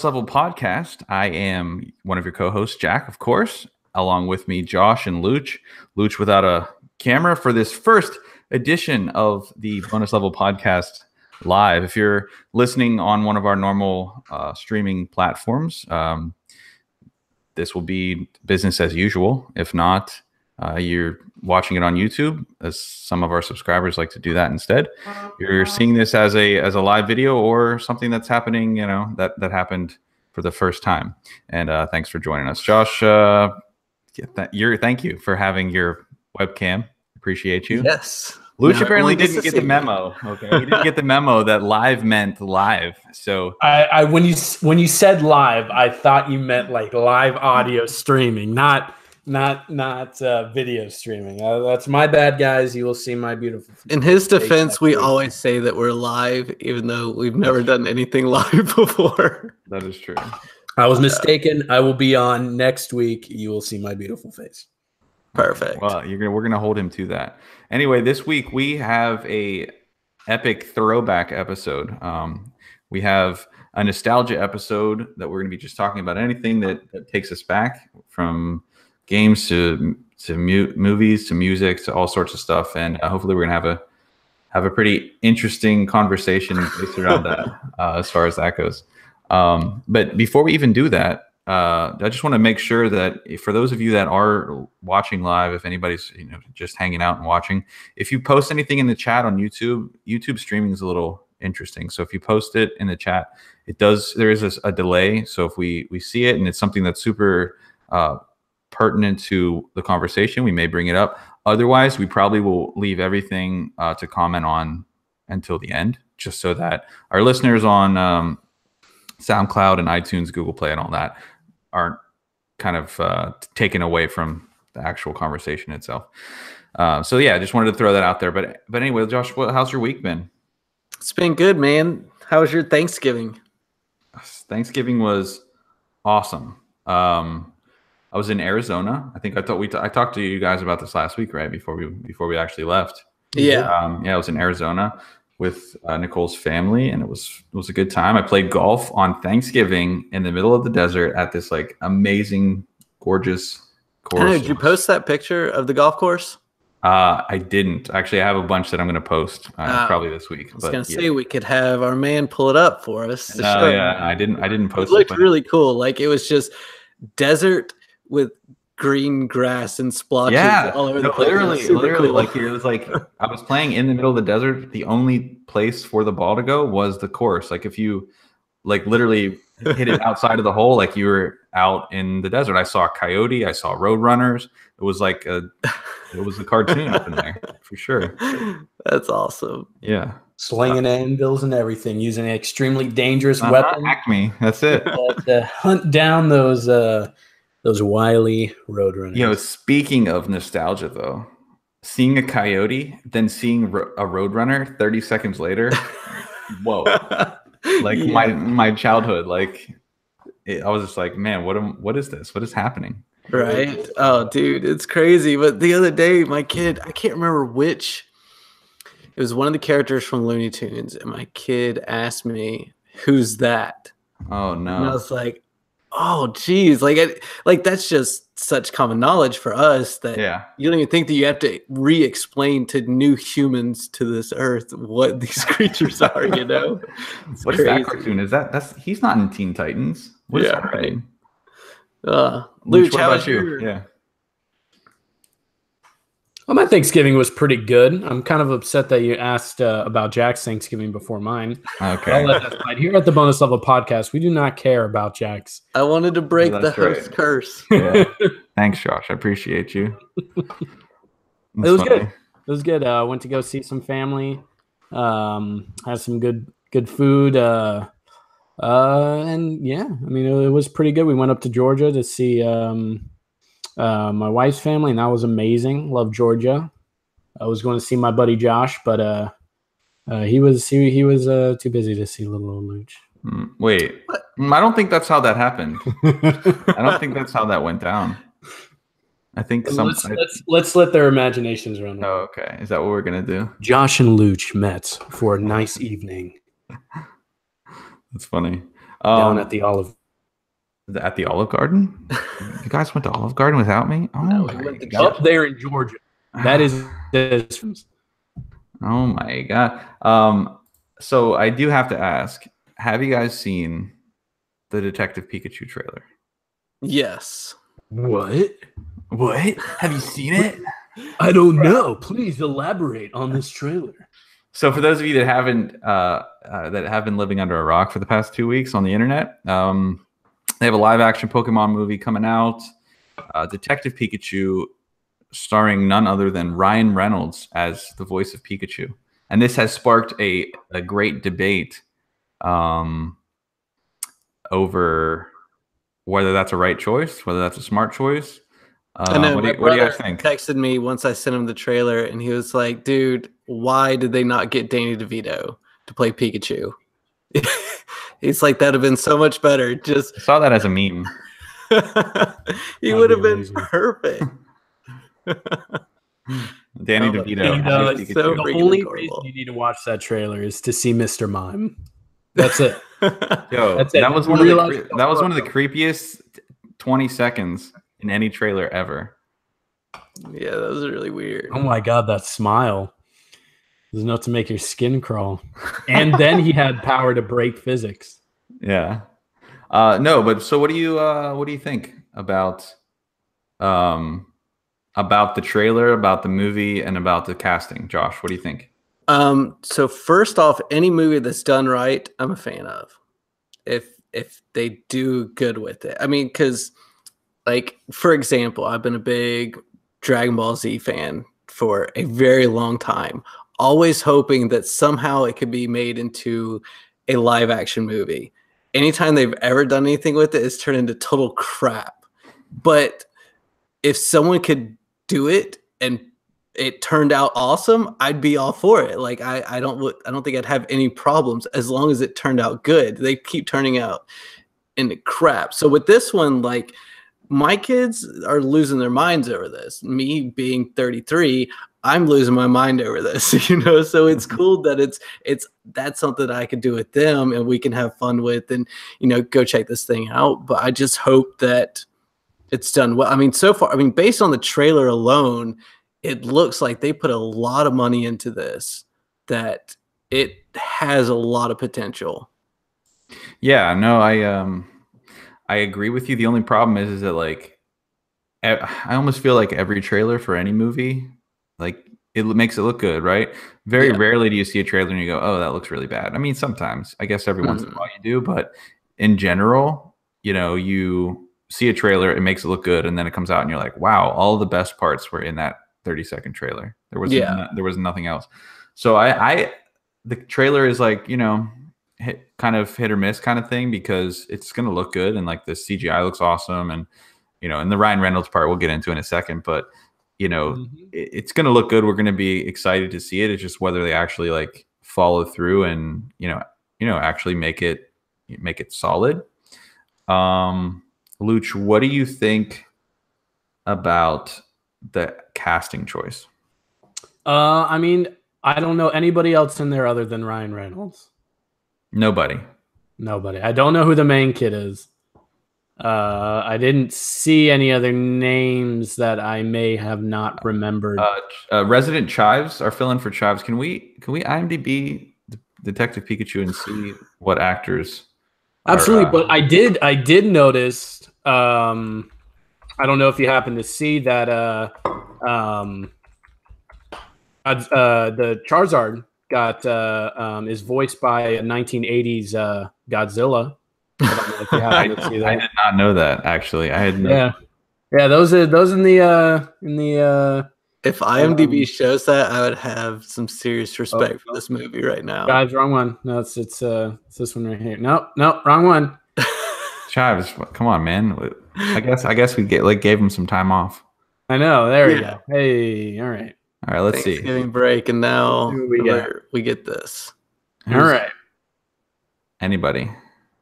Level Podcast. I am one of your co-hosts, Jack, of course, along with me, Josh and Luch. Luch without a camera for this first edition of the Bonus Level Podcast live. If you're listening on one of our normal streaming platforms, this will be business as usual. If not, you're watching it on YouTube, as some of our subscribers like to do that instead. You're seeing this as a live video or something that's happening, that happened for the first time. And thanks for joining us, Josh. Thank you for having your webcam. Appreciate you. Yes. Luch apparently didn't get the memo. Okay, he didn't get the memo that live meant live. So I when you said live, I thought you meant like live audio streaming, not video streaming. That's my bad, guys. You will see my beautiful. In his defense, we always say that we're live, even though we've never done anything live before. That is true. I was mistaken. I will be on next week. You will see my beautiful face. Perfect. Well, we're gonna hold him to that. Anyway, this week we have a epic throwback episode. We have a nostalgia episode that we're gonna be just talking about anything that takes us back, from games to movies to music to all sorts of stuff, and hopefully we're gonna have a pretty interesting conversation based around that as far as that goes. But before we even do that, I just want to make sure that for those of you that are watching live, if anybody's just hanging out and watching, if you post anything in the chat on YouTube streaming is a little interesting. So if you post it in the chat, there is a delay. So if we see it and it's something that's super pertinent to the conversation, we may bring it up. Otherwise, we probably will leave everything to comment on until the end, just so that our listeners on SoundCloud and iTunes, Google Play, and all that aren't kind of taken away from the actual conversation itself. So yeah, I just wanted to throw that out there. But anyway, Josh, how's your week been? It's been good, man. How was your Thanksgiving? Thanksgiving was awesome. I was in Arizona. I think I talked to you guys about this last week, right? Before we actually left. Yeah. I was in Arizona with Nicole's family, and it was a good time. I played golf on Thanksgiving in the middle of the desert at this like amazing, gorgeous course. Did you post that picture of the golf course? I didn't. Actually, I have a bunch that I'm going to post probably this week. I was going to say we could have our man pull it up for us. Yeah, I didn't post it. It looked really cool. Like it was just desert with green grass and splotches all over the place. Literally, cool. Like it was like I was playing in the middle of the desert. The only place for the ball to go was the course. Like if you literally hit it outside of the hole, like you were out in the desert. I saw a coyote. I saw road runners. It was like it was a cartoon up in there for sure. That's awesome. Yeah. Slinging anvils and everything, using an extremely dangerous weapon. Acme. That's it. To hunt down those wily roadrunners. Speaking of nostalgia, though, seeing a coyote, then seeing a roadrunner 30 seconds later, whoa! My childhood, I was just like, man, what is this? What is happening? Right? Oh, dude, it's crazy. But the other day, my kid, I can't remember which. It was one of the characters from Looney Tunes, and my kid asked me, "Who's that?" Oh no! And I was like, oh, geez. Like that's just such common knowledge for us that you don't even think that you have to re-explain to new humans to this earth what these creatures are, What is that cartoon? He's not in Teen Titans. What is happening? Luch, how about you? Yeah. Well, my Thanksgiving was pretty good. I'm kind of upset that you asked about Jack's Thanksgiving before mine. Okay. I'll let that slide. Here at the Bonus Level Podcast, we do not care about Jack's. I wanted to break the host curse. Yeah. Thanks, Josh. I appreciate you. It was good. It was good. Went to go see some family. Had some good food. And yeah, I mean, it was pretty good. We went up to Georgia to see my wife's family, and that was amazing. Love Georgia. I was going to see my buddy Josh, but he was too busy to see little old Luch. Wait, I don't think that's how that happened. I don't think that's how that went down. I think let's let their imaginations run. Oh, okay. Is that what we're gonna do? Josh and Luch met for a nice evening. That's funny. Down at the Olive. At the Olive Garden? You guys went to Olive Garden without me? Oh, no, my we God. Up there in Georgia. That is. Oh my God. So I do have to ask: have you guys seen the Detective Pikachu trailer? Yes. What? Have you seen it? I don't know. Please elaborate on this trailer. So for those of you that haven't that have been living under a rock for the past 2 weeks on the internet, they have a live action Pokemon movie coming out, Detective Pikachu, starring none other than Ryan Reynolds as the voice of Pikachu. And this has sparked a great debate over whether that's a right choice, whether that's a smart choice. I know, what do you guys think? Texted me once I sent him the trailer, and he was like, "Dude, why did they not get Danny DeVito to play Pikachu?" He's like, "That'd have been so much better." Just I saw that as a meme. He would have been perfect. Danny DeVito. The only reason you need to watch that trailer is to see Mr. Mime. That's it. Yo, that's it. That was one of the creepiest 20 seconds in any trailer ever. Yeah, that was really weird. Oh my God, that smile. There's enough to make your skin crawl. And then he had power to break physics. Yeah. No, but so what do you think about the trailer, about the movie, and about the casting? Josh, what do you think? So first off, any movie that's done right, I'm a fan of. If they do good with it. I mean, because like, for example, I've been a big Dragon Ball Z fan for a very long time, always hoping that somehow it could be made into a live action movie. Anytime they've ever done anything with it, it's turned into total crap. But if someone could do it and it turned out awesome, I'd be all for it. Like I don't think I'd have any problems as long as it turned out good. They keep turning out into crap. So with this one, like, my kids are losing their minds over this. Me being 33, I'm losing my mind over this, you know? So it's cool that that's something I can do with them and we can have fun with and, you know, go check this thing out. But I just hope that it's done well. I mean, so far, based on the trailer alone, it looks like they put a lot of money into this, that it has a lot of potential. Yeah, no, I agree with you. The only problem is that, like, I almost feel like every trailer for any movie, like, it makes it look good, right? Very rarely do you see a trailer and you go, "Oh, that looks really bad." I mean, sometimes, I guess every once in a while you do, but in general, you know, you see a trailer, it makes it look good, and then it comes out and you're like, "Wow, all the best parts were in that 30-second trailer." There was nothing else. So the trailer is like, you know, kind of hit or miss kind of thing, because it's going to look good and like the CGI looks awesome, and you know, and the Ryan Reynolds part we'll get into in a second, but you know, it's going to look good. We're going to be excited to see it. It's just whether they actually like follow through and you know actually make it solid. Luch, what do you think about the casting choice? I mean, I don't know anybody else in there other than Ryan Reynolds. Nobody. I don't know who the main kid is. I didn't see any other names that I may have not remembered. Resident Chives are filling for Chives. Can we IMDb Detective Pikachu and see what actors? Absolutely, but I did notice. I don't know if you happen to see that. The Charizard is voiced by a 1980s Godzilla. I don't know if you happen to see that. I did not know that, actually. I had yeah. Those in the. If IMDb shows that, I would have some serious respect for this movie right now. Guys, wrong one. No, it's this one right here. Nope, wrong one. Chives, come on, man. I guess we gave him some time off. I know. There we go. Hey, all right. All right, let's see. Thanksgiving break, and now we get this. All right. Anybody?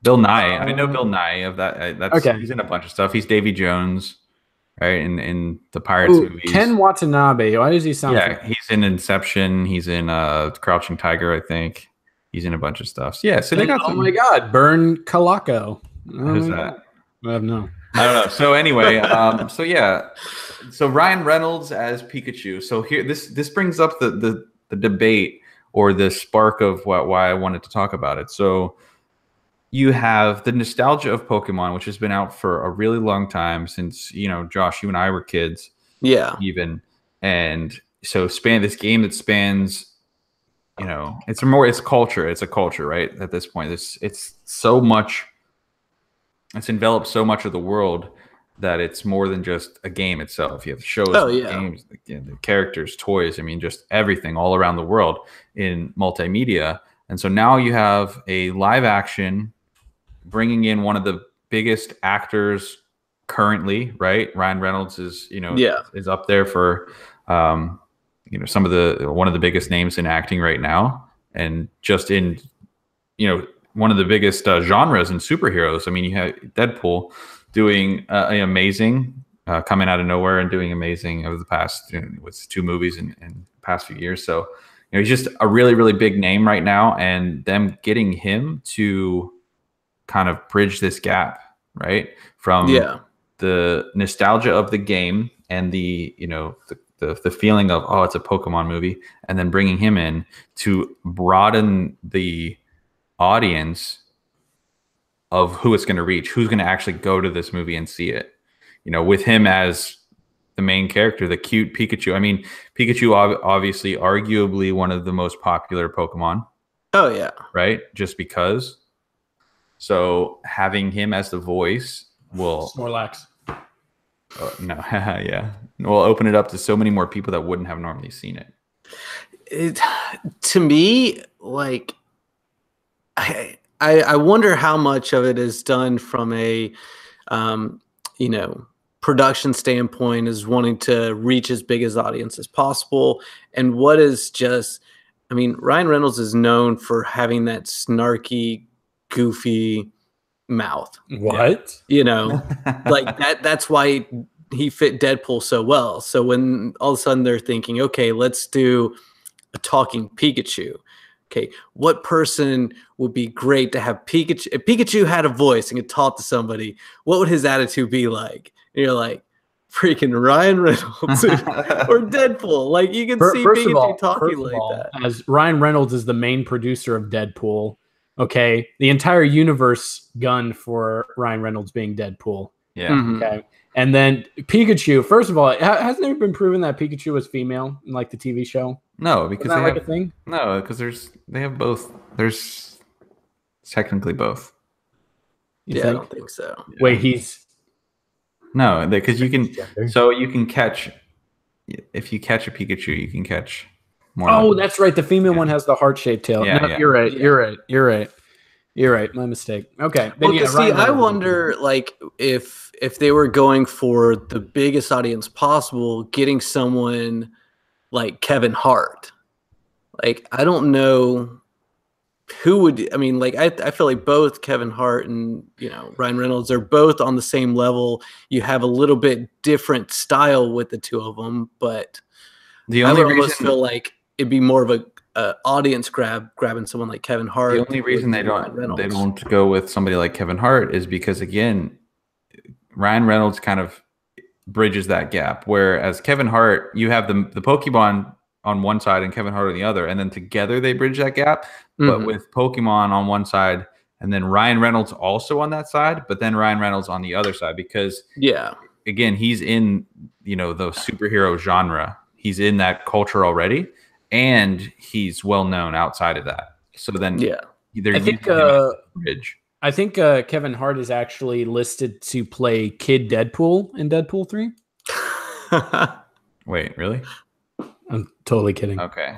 Bill Nye. I know Bill Nye of that. That's okay. He's in a bunch of stuff. He's Davy Jones, right? In the Pirates movies. Ken Watanabe. Why does he sound? Yeah, he's in Inception. He's in Crouching Tiger, I think. He's in a bunch of stuff. So, yeah, so they got. My God, Burn Calaco. Who's that? I don't know. So anyway, so Ryan Reynolds as Pikachu. So here, this brings up the debate or the spark of why I wanted to talk about it. So you have the nostalgia of Pokemon, which has been out for a really long time since, Josh, you and I were kids. Yeah. Even. And so this game that spans, it's culture. It's a culture, right? At this point, it's so much. It's enveloped so much of the world that it's more than just a game itself. You have shows, games, the characters, toys. I mean, just everything all around the world in multimedia. And so now you have a live action bringing in one of the biggest actors currently, right? Ryan Reynolds is, is up there for, one of the biggest names in acting right now. And just in, one of the biggest genres in superheroes. I mean, you have Deadpool doing amazing, coming out of nowhere and doing amazing over the past with 2 movies in the past few years. So he's just a really, really big name right now, and them getting him to kind of bridge this gap, right, from the nostalgia of the game and the feeling of, oh, it's a Pokemon movie, and then bringing him in to broaden the audience of who it's going to reach, who's going to actually go to this movie and see it, with him as the main character, the cute Pikachu. I mean, Pikachu obviously arguably one of the most popular Pokemon. Oh yeah. Right. Just because. So having him as the voice will Snorlax. No. Yeah. We'll open it up to so many more people that wouldn't have normally seen it. To me, like, I wonder how much of it is done from a, production standpoint, is wanting to reach as big as audience as possible, and what is just, I mean, Ryan Reynolds is known for having that snarky, goofy mouth. What? Like that's why he fit Deadpool so well. So when all of a sudden they're thinking, okay, let's do a talking Pikachu. Okay, what person would be great to have Pikachu? If Pikachu had a voice and could talk to somebody, what would his attitude be like? And you're like, freaking Ryan Reynolds or Deadpool. Like, you can see Pikachu talking like that. As Ryan Reynolds is the main producer of Deadpool, okay, the entire universe gunned for Ryan Reynolds being Deadpool. Yeah. Mm-hmm. Okay. And then Pikachu, first of all, hasn't it been proven that Pikachu was female in like the TV show? No, because they have a thing. No, because they have both. There's technically both. I don't think so. Wait, no, because you can. So you can catch. If you catch a Pikachu, you can catch more. Oh, that's right. The female one has the heart-shaped tail. Yeah, no, You're right. You're right. My mistake. Okay. Well, see, I wonder, like, if they were going for the biggest audience possible, getting someone like Kevin Hart. Like, I don't know who would. I mean, like, I feel like both Kevin Hart and Ryan Reynolds are both on the same level. You have a little bit different style with the two of them, but the only I would almost feel like it'd be more of a audience grabbing someone like Kevin Hart. The only reason they don't go with somebody like Kevin Hart is because, again, Ryan Reynolds kind of bridges that gap. Whereas Kevin Hart, you have the Pokemon on one side and Kevin Hart on the other, and then together they bridge that gap. Mm-hmm. But with Pokemon on one side and then Ryan Reynolds also on that side, but then Ryan Reynolds on the other side, because again, he's in the superhero genre. He's in that culture already, and he's well known outside of that. So then they're using him as a bridge. I think Kevin Hart is actually listed to play Kid Deadpool in Deadpool 3. Wait, really? I'm totally kidding. Okay.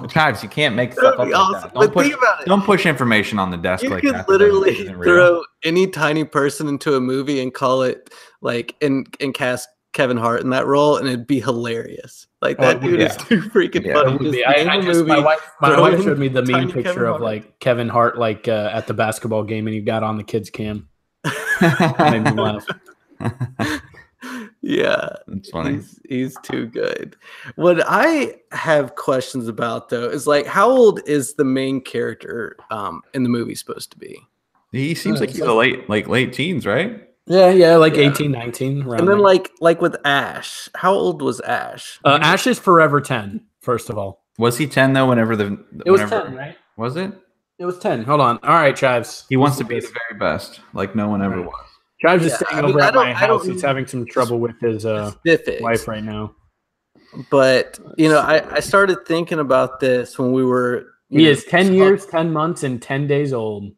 Chives, you can't make stuff up awesome. like that. Don't push information on the desk like that. You could literally throw any tiny person into a movie and call it like and cast Kevin Hart in that role, and it'd be hilarious. Like, that dude is too freaking funny. My wife showed me the meme picture of like Kevin Hart like at the basketball game, and he got on the kids cam. Made me laugh. Yeah, it's funny. He's too good. What I have questions about though is like, how old is the main character in the movie supposed to be? He seems like he's a late teens, right? Yeah, like 18, 19. And then there. like with Ash, how old was Ash? Ash is forever 10. First of all, was he 10 though? It was 10, right? Was it? It was 10. Hold on. All right, Chives. He wants to be the very best, like no one ever was. Chives is staying over at my house. He's having some trouble with his wife right now. But I started thinking about this when we were. He is 10 years, 10 months, and 10 days old.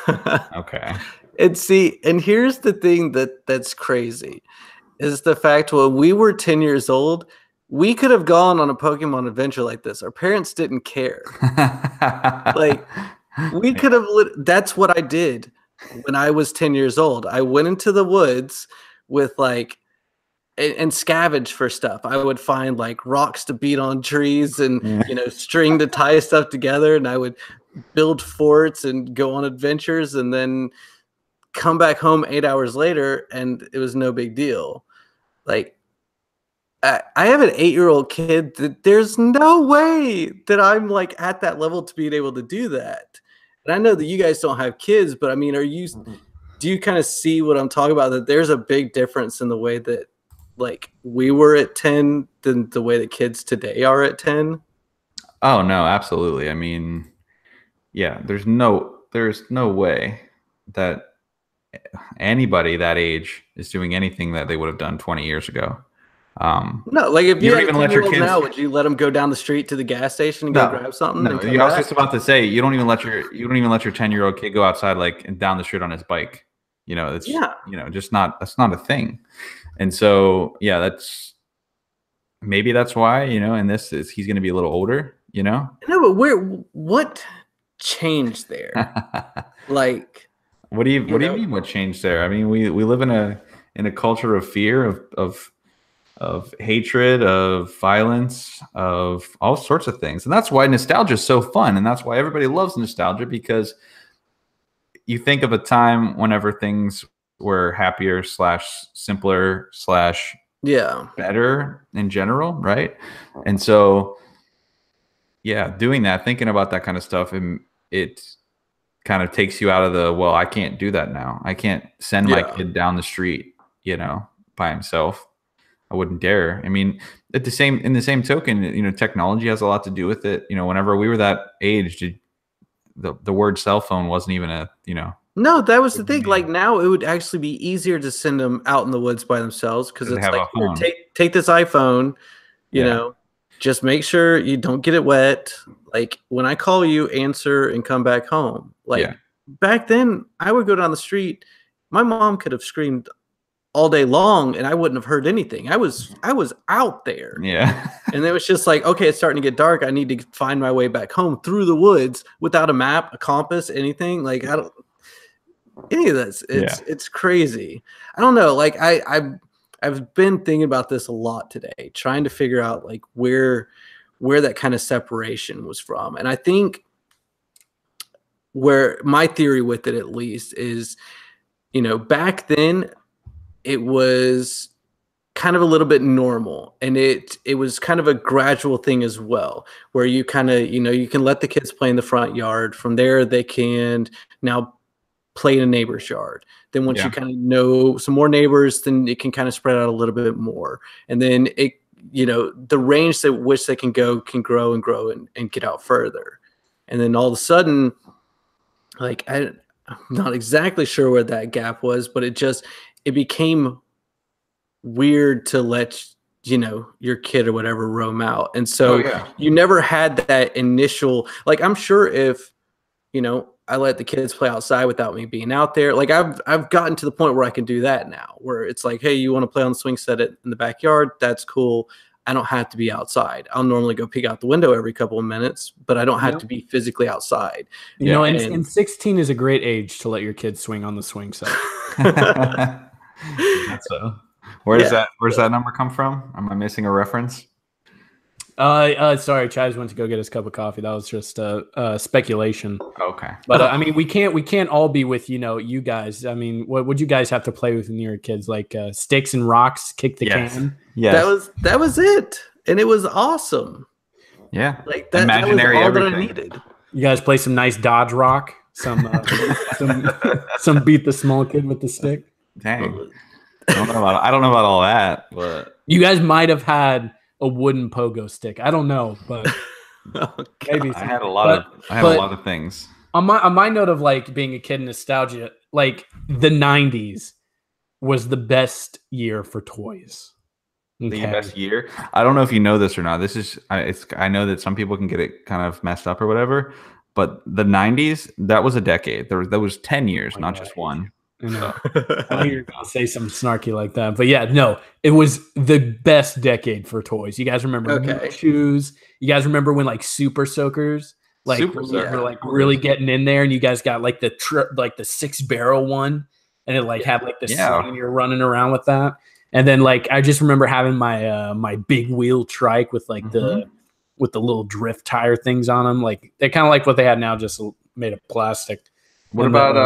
Okay. And here's the thing that's crazy is the fact when we were 10 years old, we could have gone on a Pokemon adventure like this. Our parents didn't care. Like we could have. That's what I did when I was 10 years old. I went into the woods with and scavenge for stuff. I would find like rocks to beat on trees and string to tie stuff together, and I would build forts and go on adventures, and then come back home 8 hours later, and it was no big deal. Like I have an 8-year-old kid that there's no way that I'm like at that level to being able to do that. And I know that you guys don't have kids, but I mean, do you kind of see what I'm talking about? That there's a big difference in the way that like we were at 10 than the way the kids today are at 10? Oh no, absolutely. I mean, yeah, there's no way that anybody that age is doing anything that they would have done 20 years ago. No, like if you don't even let your kids now, would you let them go down the street to the gas station and go grab something? No, I was just about to say you don't even let your 10-year-old kid go outside like down the street on his bike. It's just not, that's not a thing. And so that's why, and this is he's going to be a little older, No, but what changed there? Like, what do you mean? What changed there? I mean, we live in a culture of fear, of hatred, of violence, of all sorts of things, and that's why nostalgia is so fun, and that's why everybody loves nostalgia, because you think of a time whenever things were happier / simpler / better in general, right? And so doing that, thinking about that kind of stuff, and it kind of takes you out of the, well, I can't do that now. I can't send my kid down the street, by himself. I wouldn't dare. I mean, in the same token, technology has a lot to do with it. Whenever we were that age, the word cell phone wasn't even a, No, that was the thing. Like now it would actually be easier to send them out in the woods by themselves, because it's like, take this iPhone, just make sure you don't get it wet. Like when I call you, answer and come back home. Like back then I would go down the street. My mom could have screamed all day long and I wouldn't have heard anything. I was out there. Yeah. And it was just like, okay, it's starting to get dark. I need to find my way back home through the woods without a map, a compass, anything. Like any of this. It's crazy. I don't know. Like I've been thinking about this a lot today, trying to figure out like where that kind of separation was from. And I think where my theory with it, at least, is, back then it was kind of a little bit normal, and it was kind of a gradual thing as well, where you kind of, you can let the kids play in the front yard. From there, they can now play in a neighbor's yard. Then once you kind of know some more neighbors, then it can kind of spread out a little bit more. And then it, the range at which they can go can grow and grow and get out further. And then all of a sudden, like, I'm not exactly sure where that gap was, but it became weird to let, your kid or whatever roam out. And so you never had that initial, like, I'm sure if, I let the kids play outside without me being out there. Like I've gotten to the point where I can do that now, where it's like, hey, you want to play on the swing set in the backyard? That's cool. I don't have to be outside. I'll normally go peek out the window every couple of minutes, but I don't have to be physically outside. And 16 is a great age to let your kids swing on the swing set. So, where's that number come from? Am I missing a reference? Sorry, Chaz went to go get his cup of coffee. That was just speculation. Okay. But I mean, we can't all be with you guys. I mean, what would you guys have to play with when you were kids? Like sticks and rocks, kick the can. Yeah, that was it, and it was awesome. Yeah, like that. Imaginary that was all everything. That I needed. You guys play some nice Dodge Rock. Some beat the small kid with the stick. Dang. I don't know about all that, but you guys might have had a wooden pogo stick. I don't know, but maybe I had a lot of things. On my note of like being a kid in nostalgia, like the 90s was the best year for toys. Okay. The best year. I don't know if you know this or not. This is I know that some people can get it kind of messed up or whatever, but the 90s, that was a decade. That was 10 years, not just one. I know. I knew you were going to say something snarky like that. But yeah, no, it was the best decade for toys. You guys remember shoes? You guys remember when like Super Soakers, like were like really getting in there, and you guys got like the 6-barrel one, and it like had like the sling, and you're running around with that. And then like I just remember having my my big wheel trike with like the little drift tire things on them. Like they're kind of like what they had now, just made of plastic. What about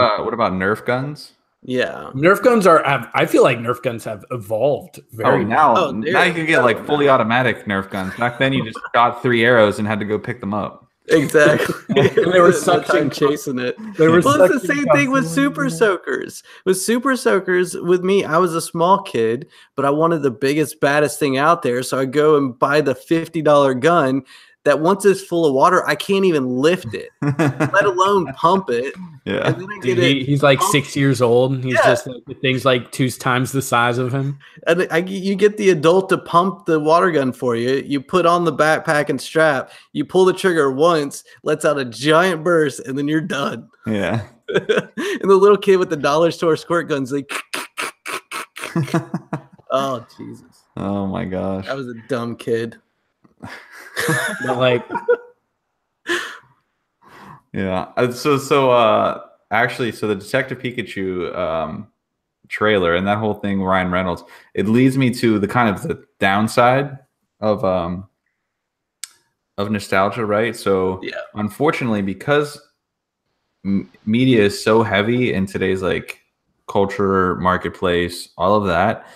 Nerf guns? Yeah, Nerf guns I feel like Nerf guns have evolved very. Now you can get like fully automatic Nerf guns. Back then, you just shot 3 arrows and had to go pick them up. Exactly. And they were suction chasing it. It's the same thing with Super Soakers. With Super Soakers, with me, I was a small kid, but I wanted the biggest, baddest thing out there. So I go and buy the $50 gun that once it's full of water, I can't even lift it, let alone pump it. Yeah. And then I get it he's like 6 years old. He's just like the thing's like 2 times the size of him. And you get the adult to pump the water gun for you. You put on the backpack and strap. You pull the trigger once, lets out a giant burst, and then you're done. Yeah. And the little kid with the dollar store squirt guns, like, oh Jesus! Oh my gosh! I was a dumb kid. But like, yeah. Actually, the Detective Pikachu trailer and that whole thing, Ryan Reynolds, it leads me to the kind of the downside of nostalgia, right? So unfortunately, because media is so heavy in today's like culture, marketplace, all of that,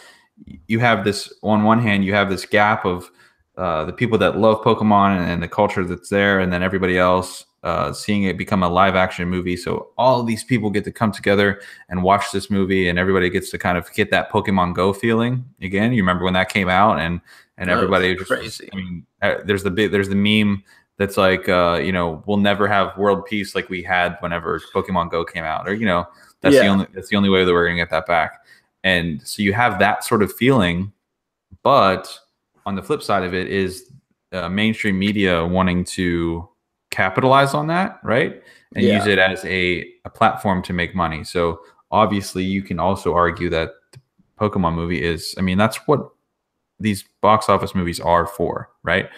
you have this, on one hand, you have this gap of the people that love Pokemon and the culture that's there, and then everybody else seeing it become a live action movie. So all of these people get to come together and watch this movie, and everybody gets to kind of get that Pokemon Go feeling again. You remember when that came out, and everybody just crazy. I mean, there's the meme that's like we'll never have world peace like we had whenever Pokemon Go came out, or that's the only way that we're gonna get that back. And so you have that sort of feeling, but on the flip side of it is mainstream media wanting to capitalize on that, right? And use it as a platform to make money. So obviously you can also argue that the Pokemon movie is, I mean, that's what these box office movies are for, right?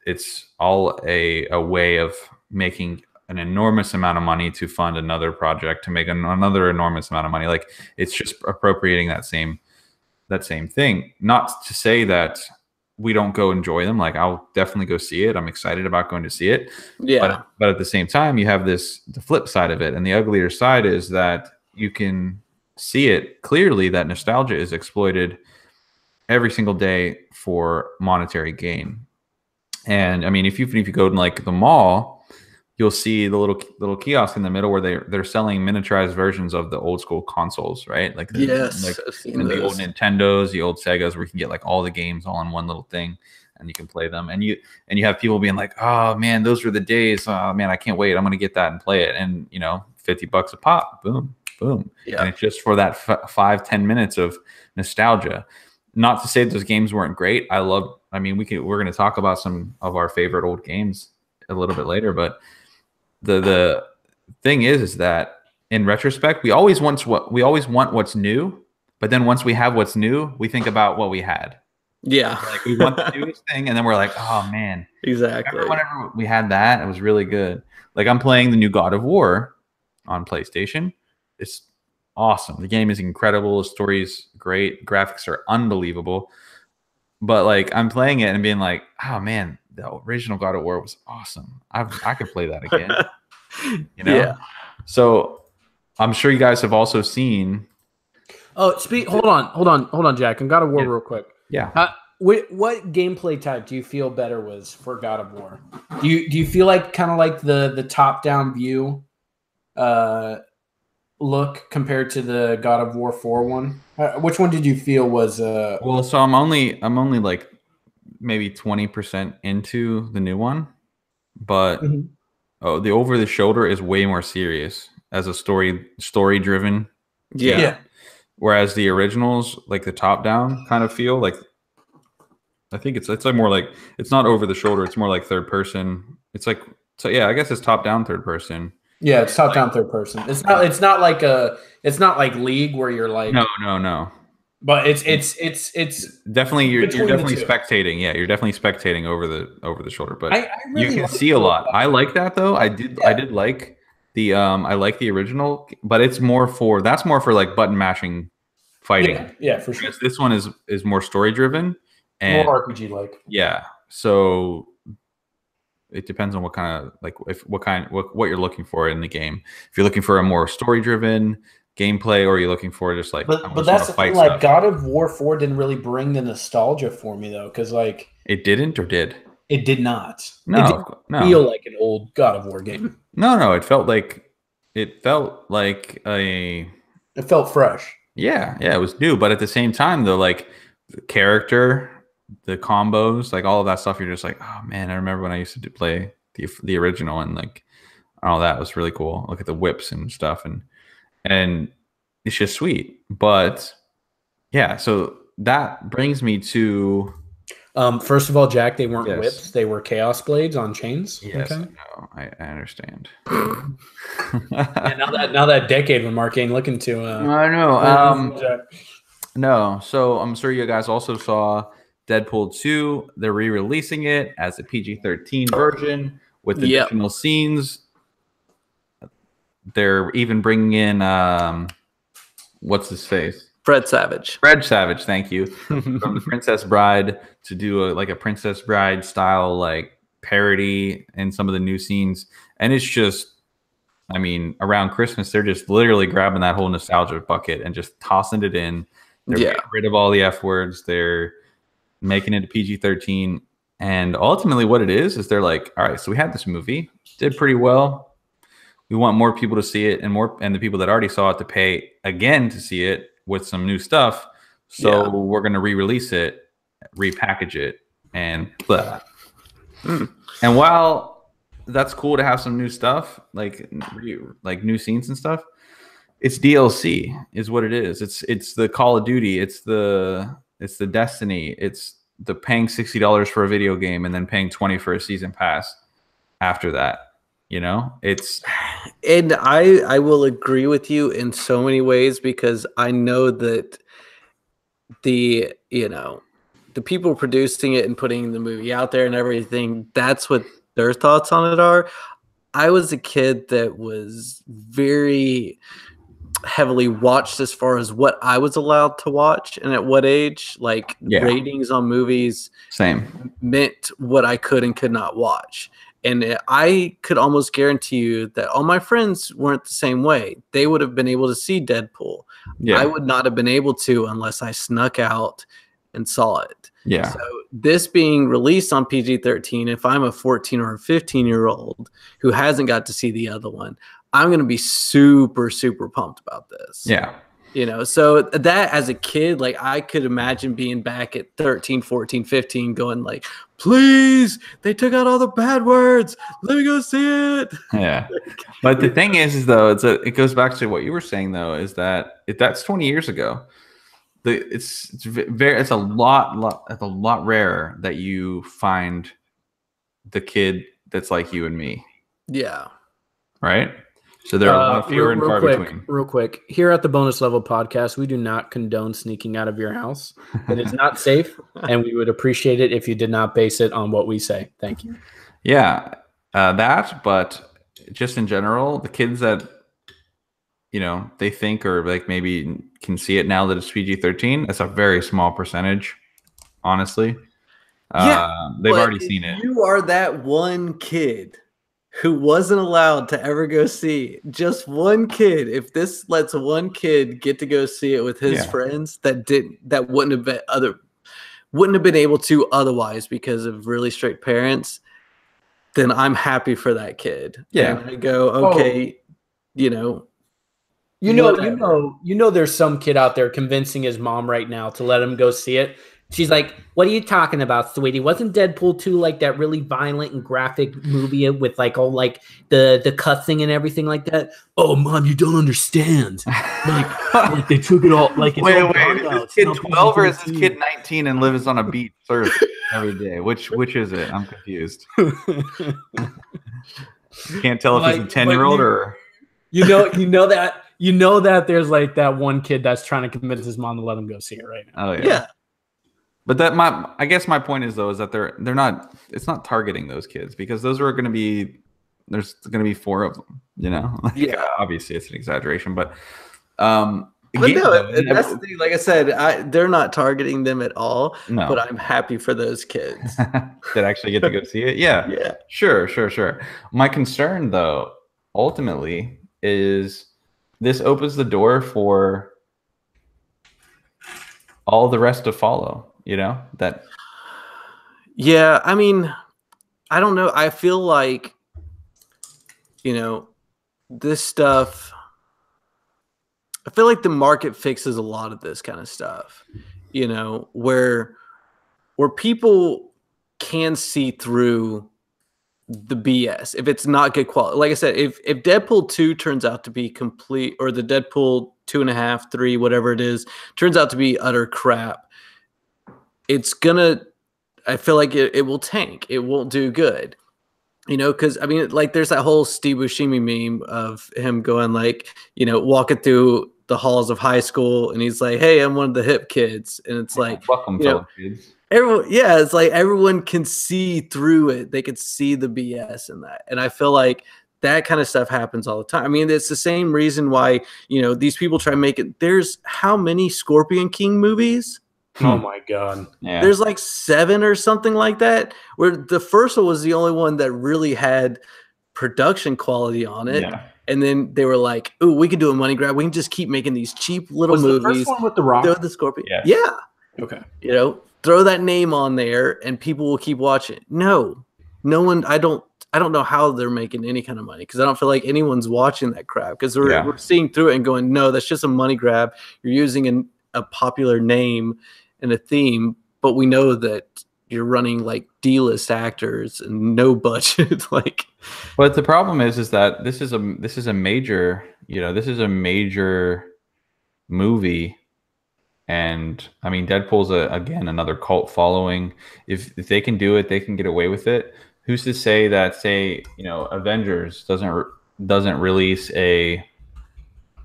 It's all a way of making an enormous amount of money to fund another project, to make another enormous amount of money. Like it's just appropriating that same thing. Not to say that we don't go enjoy them. Like I'll definitely go see it. I'm excited about going to see it. Yeah. But at the same time, you have the flip side of it. And the uglier side is that you can see it clearly that nostalgia is exploited every single day for monetary gain. And I mean, if you go to like the mall, you'll see the little kiosk in the middle where they're selling miniaturized versions of the old school consoles, right? Like the old Nintendos, the old Segas, where you can get like all the games all in one little thing, and you can play them. And you have people being like, "Oh man, those were the days! Oh man, I can't wait! I'm gonna get that and play it." And $50 a pop, boom, boom. Yeah. And it's just for that 5-10 minutes of nostalgia. Not to say those games weren't great. I mean, we're gonna talk about some of our favorite old games a little bit later, but the thing is that in retrospect, we always want what's new, but then once we have what's new, we think about what we had. Yeah, like we want the newest thing, and then we're like, oh man, exactly. Whenever we had that, it was really good. Like I'm playing the new God of War on PlayStation. It's awesome. The game is incredible. The story's great. Graphics are unbelievable. But like I'm playing it and being like, oh man, the original God of War was awesome. I could play that again. You know? Yeah. So I'm sure you guys have also seen. Oh, hold on, Jack. And God of War, real quick. Yeah. What gameplay type do you feel better was for God of War? Do you feel like kind of like the top down view look compared to the God of War 4 one? Which one did you feel was well, so I'm only like maybe 20% into the new one, but the over the shoulder is way more serious as a story driven. Yeah. Whereas the originals, like the top down kind of feel like, I think it's like more like, it's not over the shoulder, it's more like third person. It's like, so yeah, I guess it's top down third person. Yeah, it's top down third person. It's not like League where you're like no. But it's definitely you're definitely spectating. Yeah, you're definitely spectating over the shoulder. But I really you can see a lot. I like that though. I did like the I like the original, but that's more for like button mashing fighting. Yeah, for sure. Because this one is more story driven and more RPG like. Yeah. So it depends on what kind of like what you're looking for in the game. If you're looking for a more story driven gameplay, or are you looking for just like, but that's the thing, like God of War 4 didn't really bring the nostalgia for me though, because like it didn't, or did it did not no feel like an old God of War game. No, it felt like it felt fresh. Yeah, it was new, but at the same time though, like the character, the combos, like all of that stuff, you're just like, oh man, I remember when I used to play the original, and like all that was really cool. Look at the whips and stuff, and it's just sweet. But yeah, so that brings me to first of all, Jack, they weren't whips, they were chaos blades on chains. Yes, okay? I understand. now that decade when Mark ain't looking to I know. No, so I'm sure you guys also saw Deadpool 2. They're re-releasing it as a PG-13 version with additional scenes. They're even bringing in what's his face? Fred Savage. Thank you. From the Princess Bride to do a Princess Bride style like parody in some of the new scenes, and it's just, I mean, around Christmas they're just literally grabbing that whole nostalgia bucket and just tossing it in. They're getting rid of all the F words. They're making it a PG-13, and ultimately what it is they're like, all right, so we had this movie, did pretty well. We want more people to see it, and the people that already saw it to pay again to see it with some new stuff. So we're going to re-release it, repackage it, and blah. And while that's cool to have some new stuff, like new scenes and stuff, it's DLC is what it is. It's the Call of Duty. It's the Destiny. It's the paying $60 for a video game and then paying $20 for a season pass after that. You know, and I will agree with you in so many ways, because I know that the people producing it and putting the movie out there and everything, that's what their thoughts on it are. I was a kid that was very heavily watched as far as what I was allowed to watch and at what age. Like ratings on movies meant what I could and could not watch. And I could almost guarantee you that all my friends weren't the same way. They would have been able to see Deadpool. I would not have been able to unless I snuck out and saw it. Yeah. So this being released on PG-13, if I'm a 14 or a 15-year-old who hasn't got to see the other one, I'm going to be super, super pumped about this. Yeah. So that as a kid, like I could imagine being back at 13, 14, 15 going like, please, they took out all the bad words. Let me go see it. Yeah. But the thing is though, it goes back to what you were saying though, is that that's 20 years ago. It's a lot rarer that you find the kid that's like you and me. Yeah. Right? So there are a lot fewer and far between. Real quick, here at the Bonus Level Podcast, we do not condone sneaking out of your house. It is not safe, and we would appreciate it if you did not base it on what we say. Thank you. Yeah, but just in general, the kids that they think or like maybe can see it now that it's PG-13, that's a very small percentage, honestly. They've already seen it. You are that one kid who wasn't allowed to ever go see, just one kid. If this lets one kid get to go see it with his friends that wouldn't have been able to otherwise because of really strict parents, then I'm happy for that kid. Yeah. And I go, okay, you know, there's some kid out there convincing his mom right now to let him go see it. She's like, what are you talking about, sweetie? Wasn't Deadpool 2 like that really violent and graphic movie with like all like the cussing and everything like that? Oh, Mom, you don't understand. Like they took it all. Like, it's wait. Is this kid 12 or is this kid 19 and lives on a beach surf every day? Which is it? I'm confused. Can't tell if he's a 10-year-old or. You know that there's like that one kid that's trying to convince his mom to let him go see it right now. Oh yeah. But I guess my point is though is that they're not. It's not targeting those kids because those are going to be. There's going to be 4 of them. You know. Yeah. Obviously, it's an exaggeration, but. But no, that's the thing. Like I said, they're not targeting them at all. No. But I'm happy for those kids that actually get to go see it. Yeah. Yeah. Sure. My concern though, ultimately, is this opens the door for all the rest to follow. You know that. Yeah, I mean, I don't know. I feel like, this stuff. I feel like the market fixes a lot of this kind of stuff. Where people can see through the BS if it's not good quality. Like I said, if Deadpool 2 turns out to be complete, or the Deadpool 2.5, 3, whatever it is, turns out to be utter crap. I feel like it will tank. It won't do good. Because I mean, like there's that whole Steve Buscemi meme of him going like, walking through the halls of high school and he's like, hey, I'm one of the hip kids. And it's like, welcome, fellow kids. It's like everyone can see through it. They can see the BS in that. And I feel like that kind of stuff happens all the time. I mean, it's the same reason why, these people try to make it. There's how many Scorpion King movies? Oh my God. Yeah. There's like 7 or something like that, where the first one was the only one that really had production quality on it. Yeah. And then they were like, "Ooh, we can do a money grab. We can just keep making these cheap little movies." The first one with The Rock? Throw the Scorpion. Yeah. Okay. Throw that name on there and people will keep watching. No one, I don't know how they're making any kind of money because I don't feel like anyone's watching that crap because we're seeing through it and going, no, that's just a money grab. You're using a popular name and a theme, but we know that you're running like D-list actors and no budget. But the problem is that this is a major, this is a major movie. And I mean, Deadpool's again another cult following. If they can do it, they can get away with it. Who's to say that, Avengers doesn't release a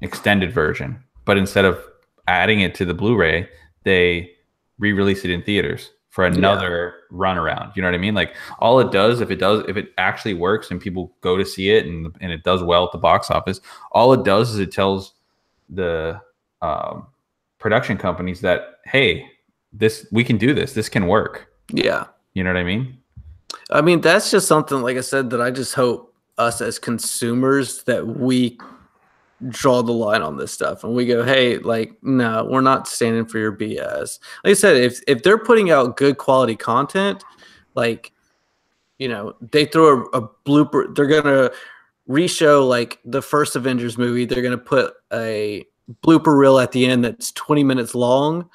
extended version, but instead of adding it to the Blu-ray, they re-release it in theaters for another run around. You know what I mean? Like all it does, if it actually works and people go to see it and it does well at the box office, all it does is it tells the production companies that, hey, we can do this. This can work. Yeah. You know what I mean? I mean, that's just something, like I said, that I just hope us as consumers that we draw the line on this stuff and we go, hey, no, we're not standing for your BS. Like I said, if they're putting out good quality content, they throw a blooper, they're gonna re-show like the first Avengers movie, they're gonna put a blooper reel at the end that's 20 minutes long.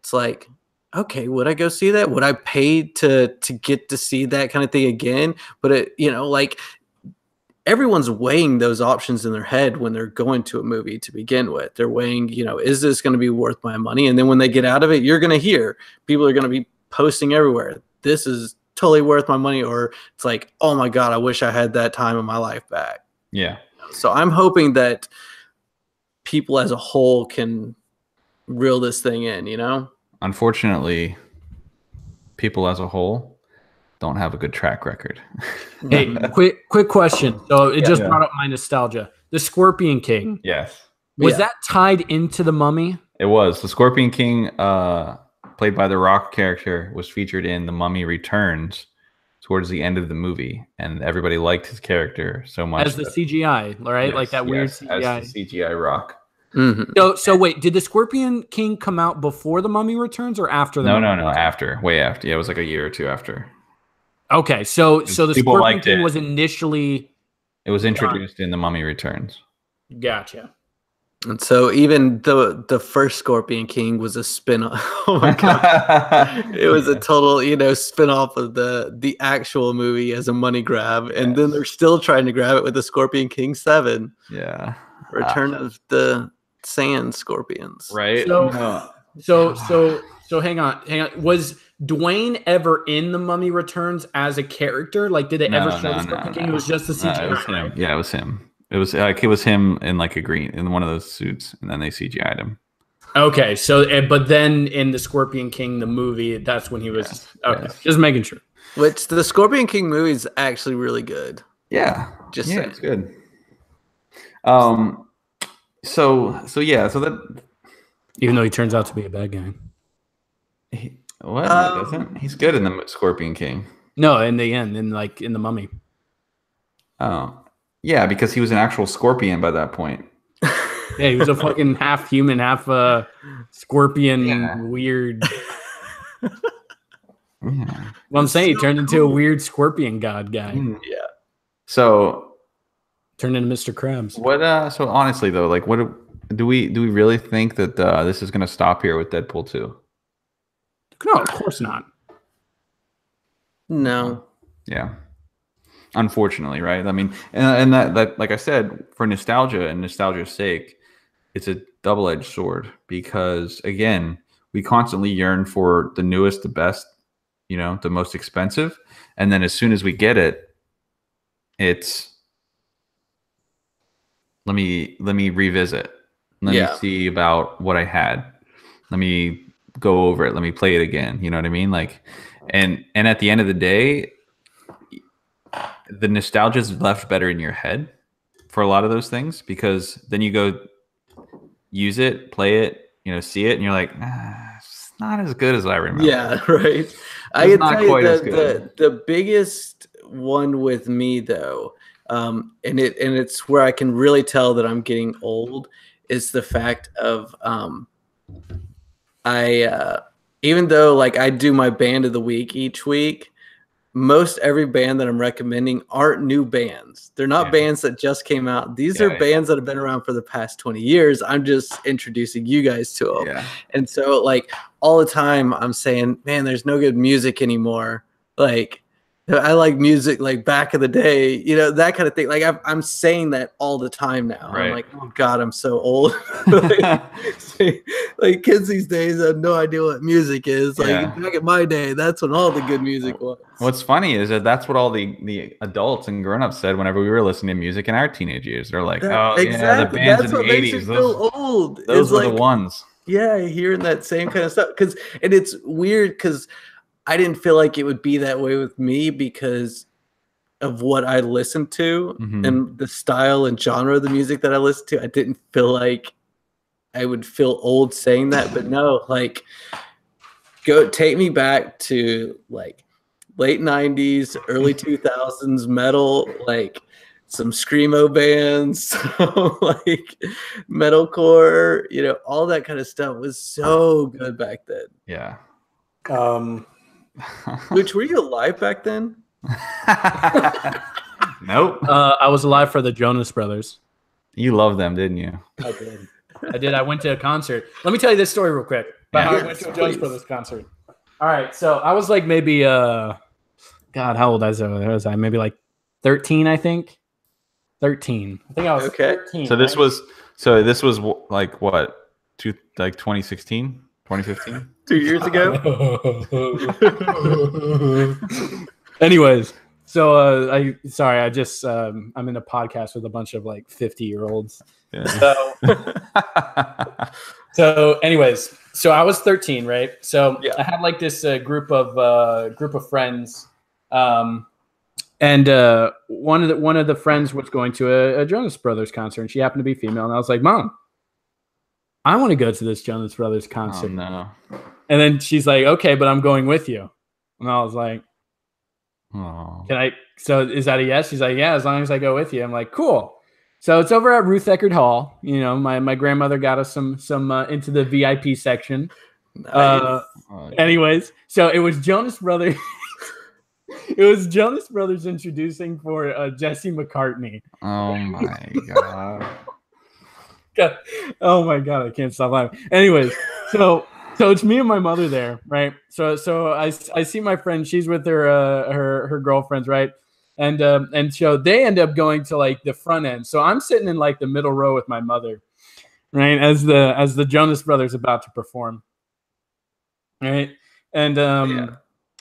It's like, okay, would I go see that? Would I pay to get to see that kind of thing again? But everyone's weighing those options in their head when they're going to a movie to begin with. They're weighing, is this going to be worth my money? And then when they get out of it, you're going to hear people are going to be posting everywhere, this is totally worth my money. Or it's like, oh my God, I wish I had that time in my life back. Yeah. So I'm hoping that people as a whole can reel this thing in, Unfortunately, people as a whole don't have a good track record. Hey, quick question. So it just brought up my nostalgia. The Scorpion King. Yes. Was that tied into the Mummy? It was. The Scorpion King played by the Rock character, was featured in The Mummy Returns towards the end of the movie, and everybody liked his character so much. As the CGI, right? Yes, like that weird CGI. As the CGI Rock. Mm-hmm. So wait, did the Scorpion King come out before The Mummy Returns or after the Mummy No, after. Way after. Yeah, it was like a year or two after. Okay, so the Scorpion King was initially... It was introduced in The Mummy Returns. Gotcha. And so even the first Scorpion King was a spin-off. Oh my god. It was a total, spin-off of the actual movie as a money grab. And then they're still trying to grab it with the Scorpion King 7. Yeah. Return of the Sand Scorpions. Right. So hang on. Was Dwayne ever in The Mummy Returns as a character? Like, did they ever show the Scorpion King? It was just the CGI. It was him. Yeah, it was him. It was him in like in one of those suits, and then they CGI'd him. Okay, so but then in the Scorpion King, the movie, that's when he was. Just making sure. Which the Scorpion King movie is actually really good. Yeah, saying. It's good. So that, even though he turns out to be a bad guy. Doesn't he's good in the Scorpion King? No, in the end, in the Mummy. Oh, yeah, because he was an actual scorpion by that point. Yeah, he was a fucking half human, half scorpion, weird. Yeah. Well, I'm saying he turned into a weird scorpion god guy. Yeah. So turned into Mr. Krabs. What? So honestly, though, like, what do we really think that this is going to stop here with Deadpool 2? No, of course not. No. Yeah. Unfortunately, right? I mean, and that like I said, for nostalgia and nostalgia's sake, it's a double-edged sword because, again, we constantly yearn for the newest, the best, the most expensive, and then as soon as we get it, it's let me revisit. Let me see about what I had. Let me go over it. Let me play it again. You know what I mean? Like, and at the end of the day, the nostalgia is left better in your head for a lot of those things, because then you go use it, play it, see it, and you're like, it's not as good as I remember. Yeah, right. I can tell you the biggest one with me though, and it's where I can really tell that I'm getting old, is the fact of even though like I do my band of the week each week, most every band that I'm recommending aren't new bands. They're not bands that just came out. These are bands that have been around for the past 20 years. I'm just introducing you guys to them. Yeah. And so like all the time I'm saying, man, there's no good music anymore. Like I like music like back in the day, that kind of thing. Like I'm saying that all the time now. Right. I'm like, oh God, I'm so old. like kids these days have no idea what music is. Like back in my day, that's when all the good music was. What's funny is that's what all the adults and grown-ups said whenever we were listening to music in our teenage years. They're like, the bands in the 80s, those old. Those were the ones. Yeah, hearing that same kind of stuff. And it's weird because I didn't feel like it would be that way with me because of what I listened to and the style and genre of the music that I listened to. I didn't feel like I would feel old saying that, but no, like take me back to like late 90s, early 2000s metal, like some screamo bands, like metalcore, all that kind of stuff was so good back then. Yeah. Which, were you alive back then? Nope. I was alive for the Jonas Brothers. You loved them, didn't you? I did. I went to a concert. Let me tell you this story real quick about how I went to a Jonas Brothers concert. All right, so I was like maybe God, how old was I? Maybe like 13, I think. 13. I think I was 13. So this was like what? 2016, 2015? 2 years ago. Anyways, so I'm in a podcast with a bunch of like 50-year-olds. Yeah. So anyways, so I was 13, right? So I had like this group of friends, and one of the friends was going to a Jonas Brothers concert, and she happened to be female, and I was like, Mom, I want to go to this Jonas Brothers concert. Oh, no. And then she's like, okay, but I'm going with you. And I was like, oh. So is that a yes? She's like, yeah, as long as I go with you. I'm like, cool. So it's over at Ruth Eckerd Hall. You know, my grandmother got us some into the VIP section. Nice. Anyways, so it was Jonas Brothers. It was Jonas Brothers introducing for Jesse McCartney. Oh my god. God. Oh my god, I can't stop laughing. Anyways, so it's me and my mother there, right? So I see my friend. She's with her girlfriends, right? And so they end up going to like the front end. So I'm sitting in like the middle row with my mother, right? As the Jonas Brothers about to perform, right? And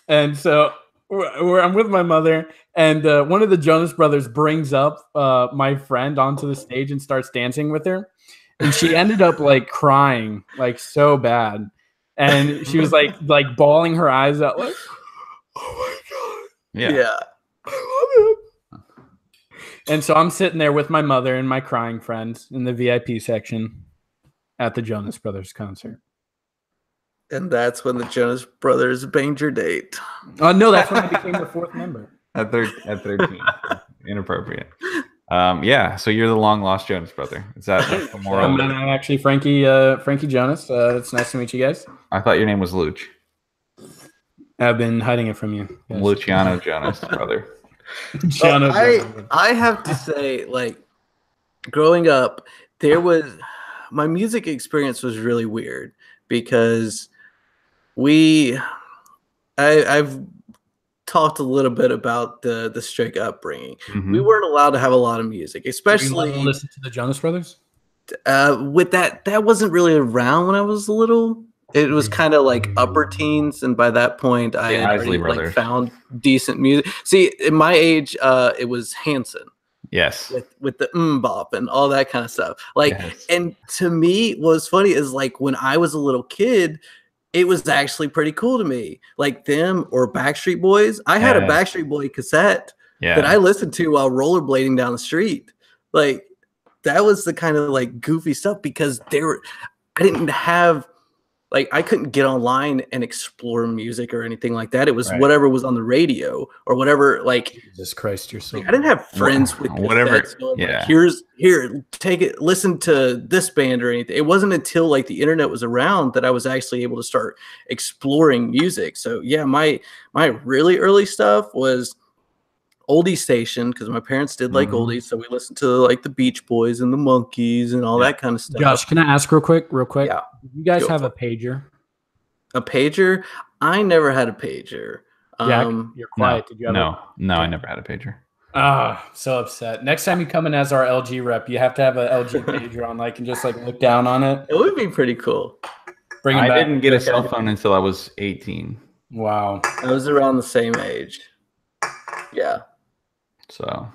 and so I'm with my mother, and one of the Jonas Brothers brings up my friend onto the stage and starts dancing with her, and she ended up like crying like so bad, and she was like bawling her eyes out like, oh my god, yeah. I love it. And so I'm sitting there with my mother and my crying friends in the VIP section at the Jonas Brothers concert. And that's when the Jonas Brothers banged your date. No, that's when I became the fourth member. At 13. Inappropriate. Yeah, so you're the long lost Jonas brother. Is that the moral? I'm actually Frankie Jonas. It's nice to meet you guys. I thought your name was Luch. I've been hiding it from you. Yes. Luciano Jonas, brother. I have to say, like, growing up, my music experience was really weird because I've talked a little bit about the strict upbringing. Mm-hmm. We weren't allowed to have a lot of music, especially listen to the Jonas Brothers. With that wasn't really around when I was little. It was kind of like upper teens, and by that point, I had already found decent music. See, at my age, it was Hanson. Yes, with the bop and all that kind of stuff. Like, yes. And to me, what was funny is like when I was a little kid, it was actually pretty cool to me. Like them or Backstreet Boys. I had a Backstreet Boy cassette that I listened to while rollerblading down the street. Like that was the kind of like goofy stuff because I didn't have. Like, I couldn't get online and explore music or anything like that. It was whatever was on the radio or whatever. Like, Jesus Christ, you're so. Like, I didn't have friends with whatever. Like, here, take it, listen to this band or anything. It wasn't until like the internet was around that I was actually able to start exploring music. So yeah, my really early stuff was oldie station because my parents did like oldies, so we listened to like the Beach Boys and the Monkees and all that kind of stuff. Josh, can I ask real quick? Yeah. You guys have a pager? A pager? I never had a pager. Jack, you're quiet. Did you have No, I never had a pager. So upset. Next time you come in as our LG rep, you have to have a LG pager on, like, and just like look down on it. It would be pretty cool. I didn't get a cell phone until I was 18. Wow. I was around the same age. Yeah. So,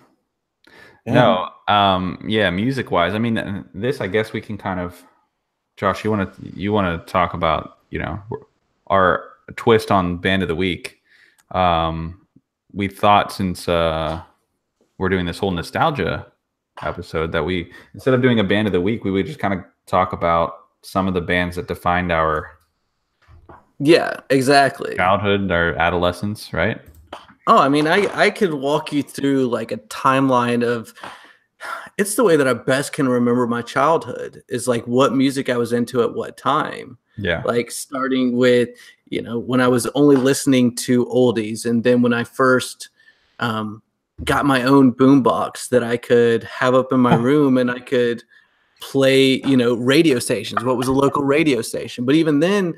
music wise, I mean, this, I guess we can kind of, Josh, you want to talk about, our twist on Band of the Week. We thought since we're doing this whole nostalgia episode that we, instead of doing a Band of the Week, we would just kind of talk about some of the bands that defined our childhood, our adolescence, right? Oh, I mean, I could walk you through like a timeline of, it's the way that I best can remember my childhood is like what music I was into at what time. Yeah. Like starting with, when I was only listening to oldies. And then when I first got my own boombox that I could have up in my room and I could play, radio stations. What was a local radio station? But even then,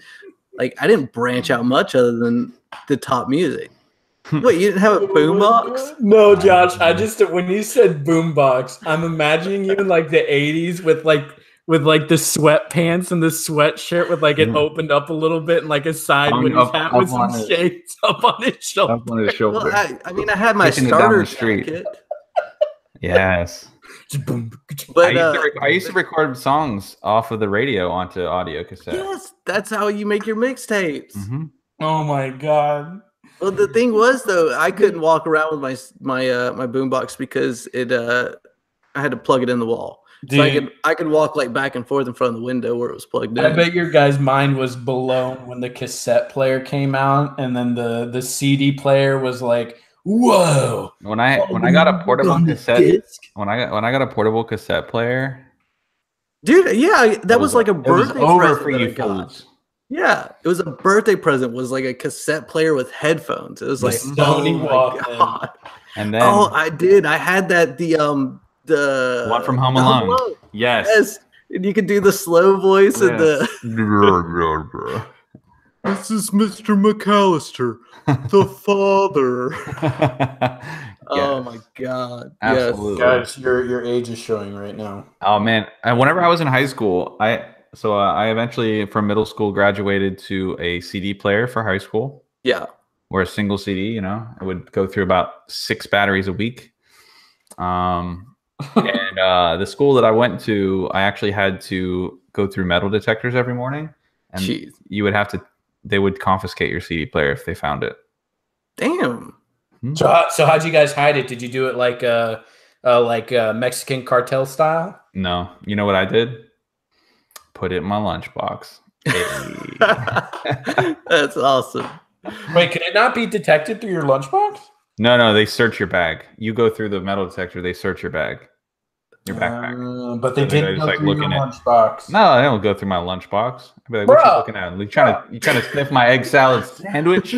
like I didn't branch out much other than the top music. Wait, you didn't have a boombox? No, Josh. When you said boombox, I'm imagining you in like the 80s with the sweatpants and the sweatshirt with like it opened up a little bit and like a sideways hat with some shades up on his shoulder. Up on his shoulder. Well, I had my starter jacket. Yes. But I used to record songs off of the radio onto audio cassette. Yes, that's how you make your mixtapes. Mm-hmm. Oh my god. Well, the thing was though, I couldn't walk around with my boombox because I had to plug it in the wall. So I could walk like back and forth in front of the window where it was plugged in. I bet your guys' mind was blown when the cassette player came out, and then the CD player was like, "Whoa!" When I got a portable cassette, when I got a portable cassette player, dude, yeah, that was like a birthday present for you fools. Yeah, it was a birthday present. Was like a cassette player with headphones. It was like Sony Walkman. And then I did. I had that the one from Home Alone. Yes. And you could do the slow voice and the. This is Mr. McAllister, the father. Oh my God! Absolutely, guys, your age is showing right now. Oh man! And whenever I was in high school, I eventually from middle school graduated to a CD player for high school. Yeah. Or a single CD, I would go through about 6 batteries a week. And the school that I went to, I actually had to go through metal detectors every morning, and they would confiscate your CD player if they found it. Damn. So how'd you guys hide it? Did you do it like Mexican cartel style? No. You know what I did? Put it in my lunchbox. Hey. That's awesome. Wait, can it not be detected through your lunchbox? No, they search your bag. You go through the metal detector, they search your bag. Your backpack. But they didn't go through your lunchbox. No, they don't go through my lunchbox. I'd be like, what are you looking at? You trying to sniff my egg salad sandwich?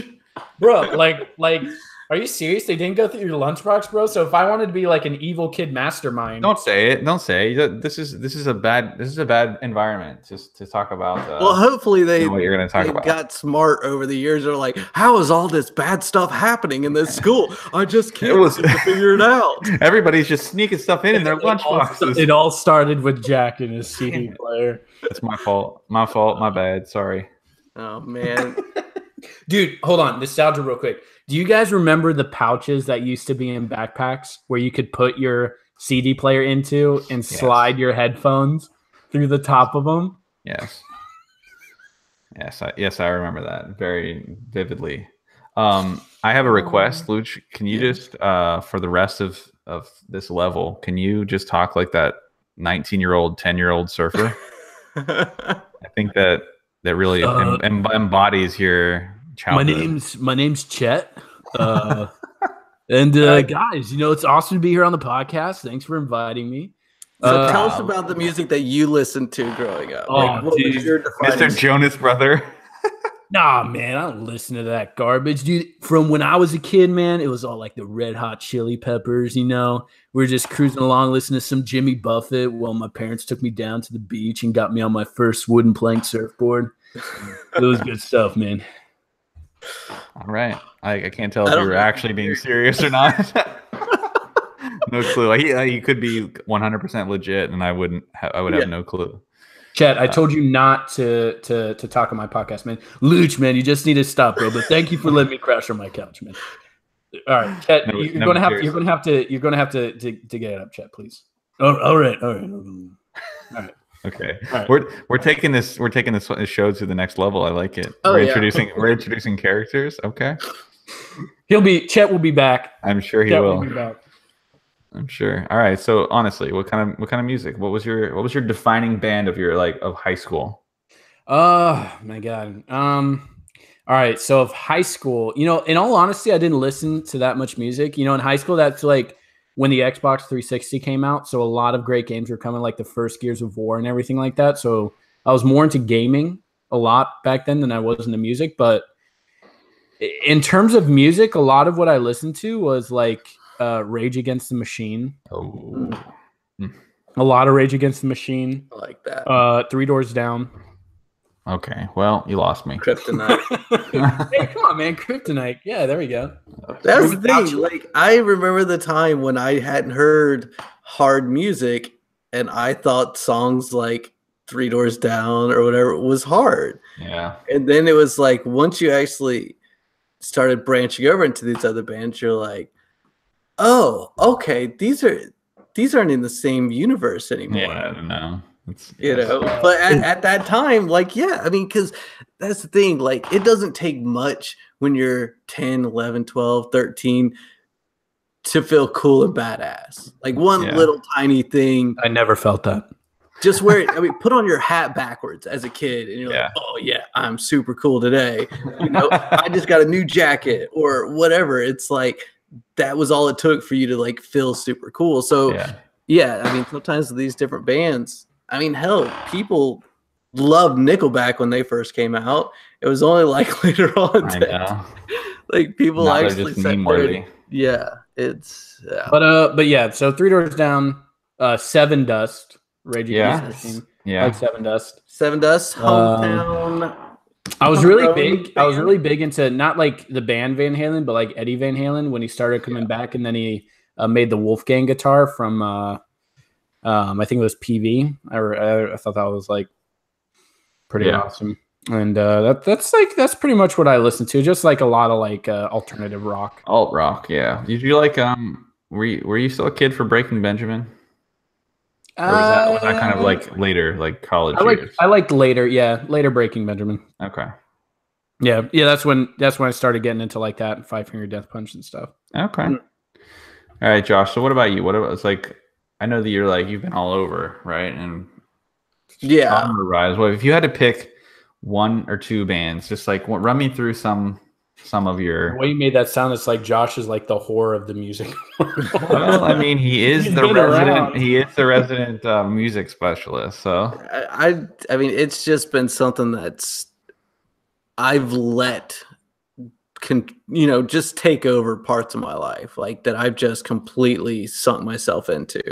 Bro, like are you serious? They didn't go through your lunchbox, bro? So if I wanted to be like an evil kid mastermind. Don't say it. This is a bad environment just to talk about. Well, hopefully they what you're going to talk about. Got smart over the years. They're like, how is all this bad stuff happening in this school? I just can't figure it out. Everybody's just sneaking stuff in their lunchboxes. It all started with Jack and his CD player. It's my fault. My bad. Sorry. Oh man. Dude, hold on. Nostalgia real quick. Do you guys remember the pouches that used to be in backpacks where you could put your CD player into and slide your headphones through the top of them? Yes. Yes, I remember that very vividly. I have a request, Luch. Can you just, for the rest of this level, can you just talk like that 19-year-old, 10-year-old surfer? I think that really embodies your childhood. My name's Chet. And guys, it's awesome to be here on the podcast. Thanks for inviting me. So tell us about the music that you listened to growing up. What was your Mr. Jonas Brother. Nah, man, I don't listen to that garbage, dude. From when I was a kid, man, it was all like the Red Hot Chili Peppers. We were just cruising along, listening to some Jimmy Buffett while my parents took me down to the beach and got me on my first wooden plank surfboard. It was good stuff, man. All right. I can't tell if you were actually being serious or not. No clue. He could be 100% legit, and I would have no clue. Chet, I told you not to talk on my podcast, man. Luch, man, you just need to stop, bro. But thank you for letting me crash on my couch, man. All right, Chet, you're gonna have to get it up, Chet, please. All right. Okay. Right. We're taking this show to the next level. I like it. We're introducing characters. Okay. Chet will be back. I'm sure he will. Be back. I'm sure. All right. So honestly, what kind of music? What was your defining band of your of high school? Oh my God. All right. So of high school, in all honesty, I didn't listen to that much music. In high school, that's like when the Xbox 360 came out. So a lot of great games were coming, like the first Gears of War and everything like that. So I was more into gaming a lot back then than I was into music. But in terms of music, a lot of what I listened to was like Rage Against the Machine. Oh, a lot of Rage Against the Machine. I like that. 3 Doors Down. Okay, well, you lost me. Kryptonite. Hey, come on, man. Kryptonite. Yeah, there we go. That's the thing. Like, I remember the time when I hadn't heard hard music, and I thought songs like 3 Doors Down or whatever was hard. Yeah. And then it was like, once you actually started branching over into these other bands, you're like, oh, okay, these aren't in the same universe anymore. Yeah, no. But at that time, because that's the thing, like, it doesn't take much when you're 10, 11, 12, 13 to feel cool and badass. Like one little tiny thing. I never felt that. Just wear it. I mean, put on your hat backwards as a kid, and you're like, "Oh yeah, I'm super cool today." You know, I just got a new jacket or whatever. It's like that was all it took for you to like feel super cool. So yeah, I mean, sometimes with these different bands, I mean, hell, people loved Nickelback when they first came out. It was only like later on that like people actually said, it's but yeah. So Three Doors Down, Seven Dust. Rage Against the Machine. Yeah. Like Seven Dust. Hometown. I was really big. I was really big into not like the band Van Halen, but like Eddie Van Halen when he started coming back, and then he made the Wolfgang guitar from I think it was PV. I thought that was like pretty awesome. And that's pretty much what I listen to. Just like a lot of like alternative rock. Alt rock, yeah. Did you like were you still a kid for Breaking Benjamin? Or was that kind of like later, like college years? I liked later Breaking Benjamin. Okay. Yeah. That's when I started getting into like that and Five Finger Death Punch and stuff. Okay. All right, Josh. So what about you? What about it's like? I know that you've been all over, right? And genre-wise, well, if you had to pick one or two bands, just like run me through some of your. The way you made that sound, it's like Josh is like the whore of the music. Well, I mean, he is the resident. He is the resident music specialist. So I mean, it's just been something that's I've let just take over parts of my life, like that I've just completely sunk myself into.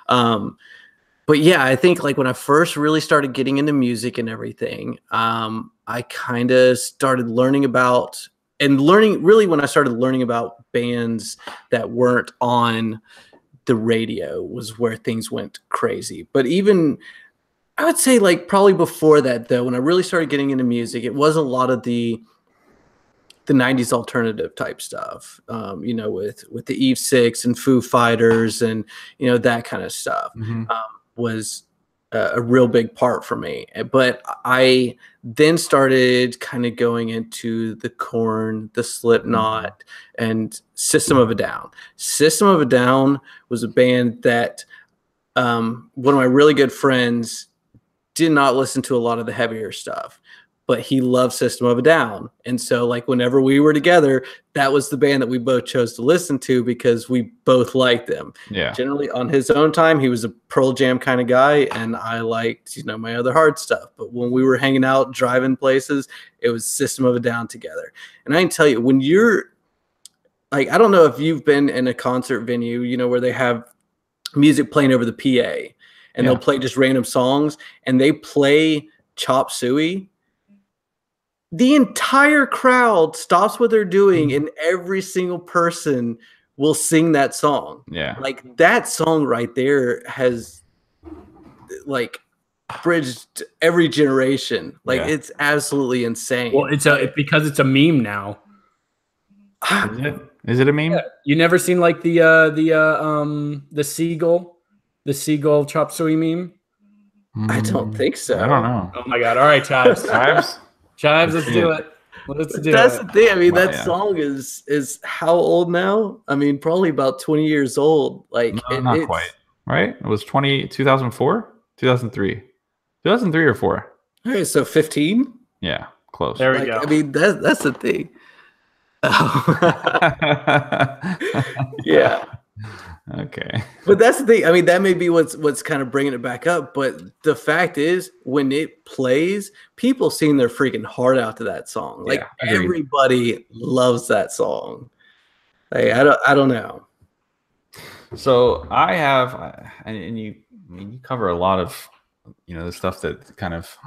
But yeah, I think like when I first really started getting into music and everything, I kind of started learning about. And really when I started learning about bands that weren't on the radio was where things went crazy. But even, I would say like probably before that though, when I really started getting into music, it was a lot of the 90s alternative type stuff, with the Eve Six and Foo Fighters and, that kind of stuff was a real big part for me. But I then started kind of going into the Korn, the Slipknot, and System of a Down. System of a Down was a band that one of my really good friends did not listen to a lot of the heavier stuff, but he loved System of a Down. And so like whenever we were together, that was the band that we both chose to listen to because we both liked them. Yeah. Generally on his own time, he was a Pearl Jam kind of guy. And I liked, my other hard stuff. But when we were hanging out, driving places, it was System of a Down together. And I can tell you, when you're like, I don't know if you've been in a concert venue, where they have music playing over the PA and they'll play just random songs and they play Chop Suey. The entire crowd stops what they're doing and every single person will sing that song. Yeah. Like that song right there has like bridged every generation. Like it's absolutely insane. Well, it's because it's a meme now. Is it a meme? Yeah. You never seen like the seagull Chop Suey meme? I don't think so. I don't know. Oh my god. All right, Chives. Chives, let's do it. That's the thing. I mean, that song is how old now? I mean, probably about 20 years old. Like, not quite. Right? It was 2004? 2003. 2003 or 4. Okay, so 15? Yeah, close. There we go. I mean, that's the thing. Yeah. Okay. But that's the thing. I mean, that may be what's kind of bringing it back up. But the fact is, when it plays, people sing their freaking heart out to that song. Like everybody loves that song. Like I don't know. So I have, and you cover a lot of, the stuff that kind of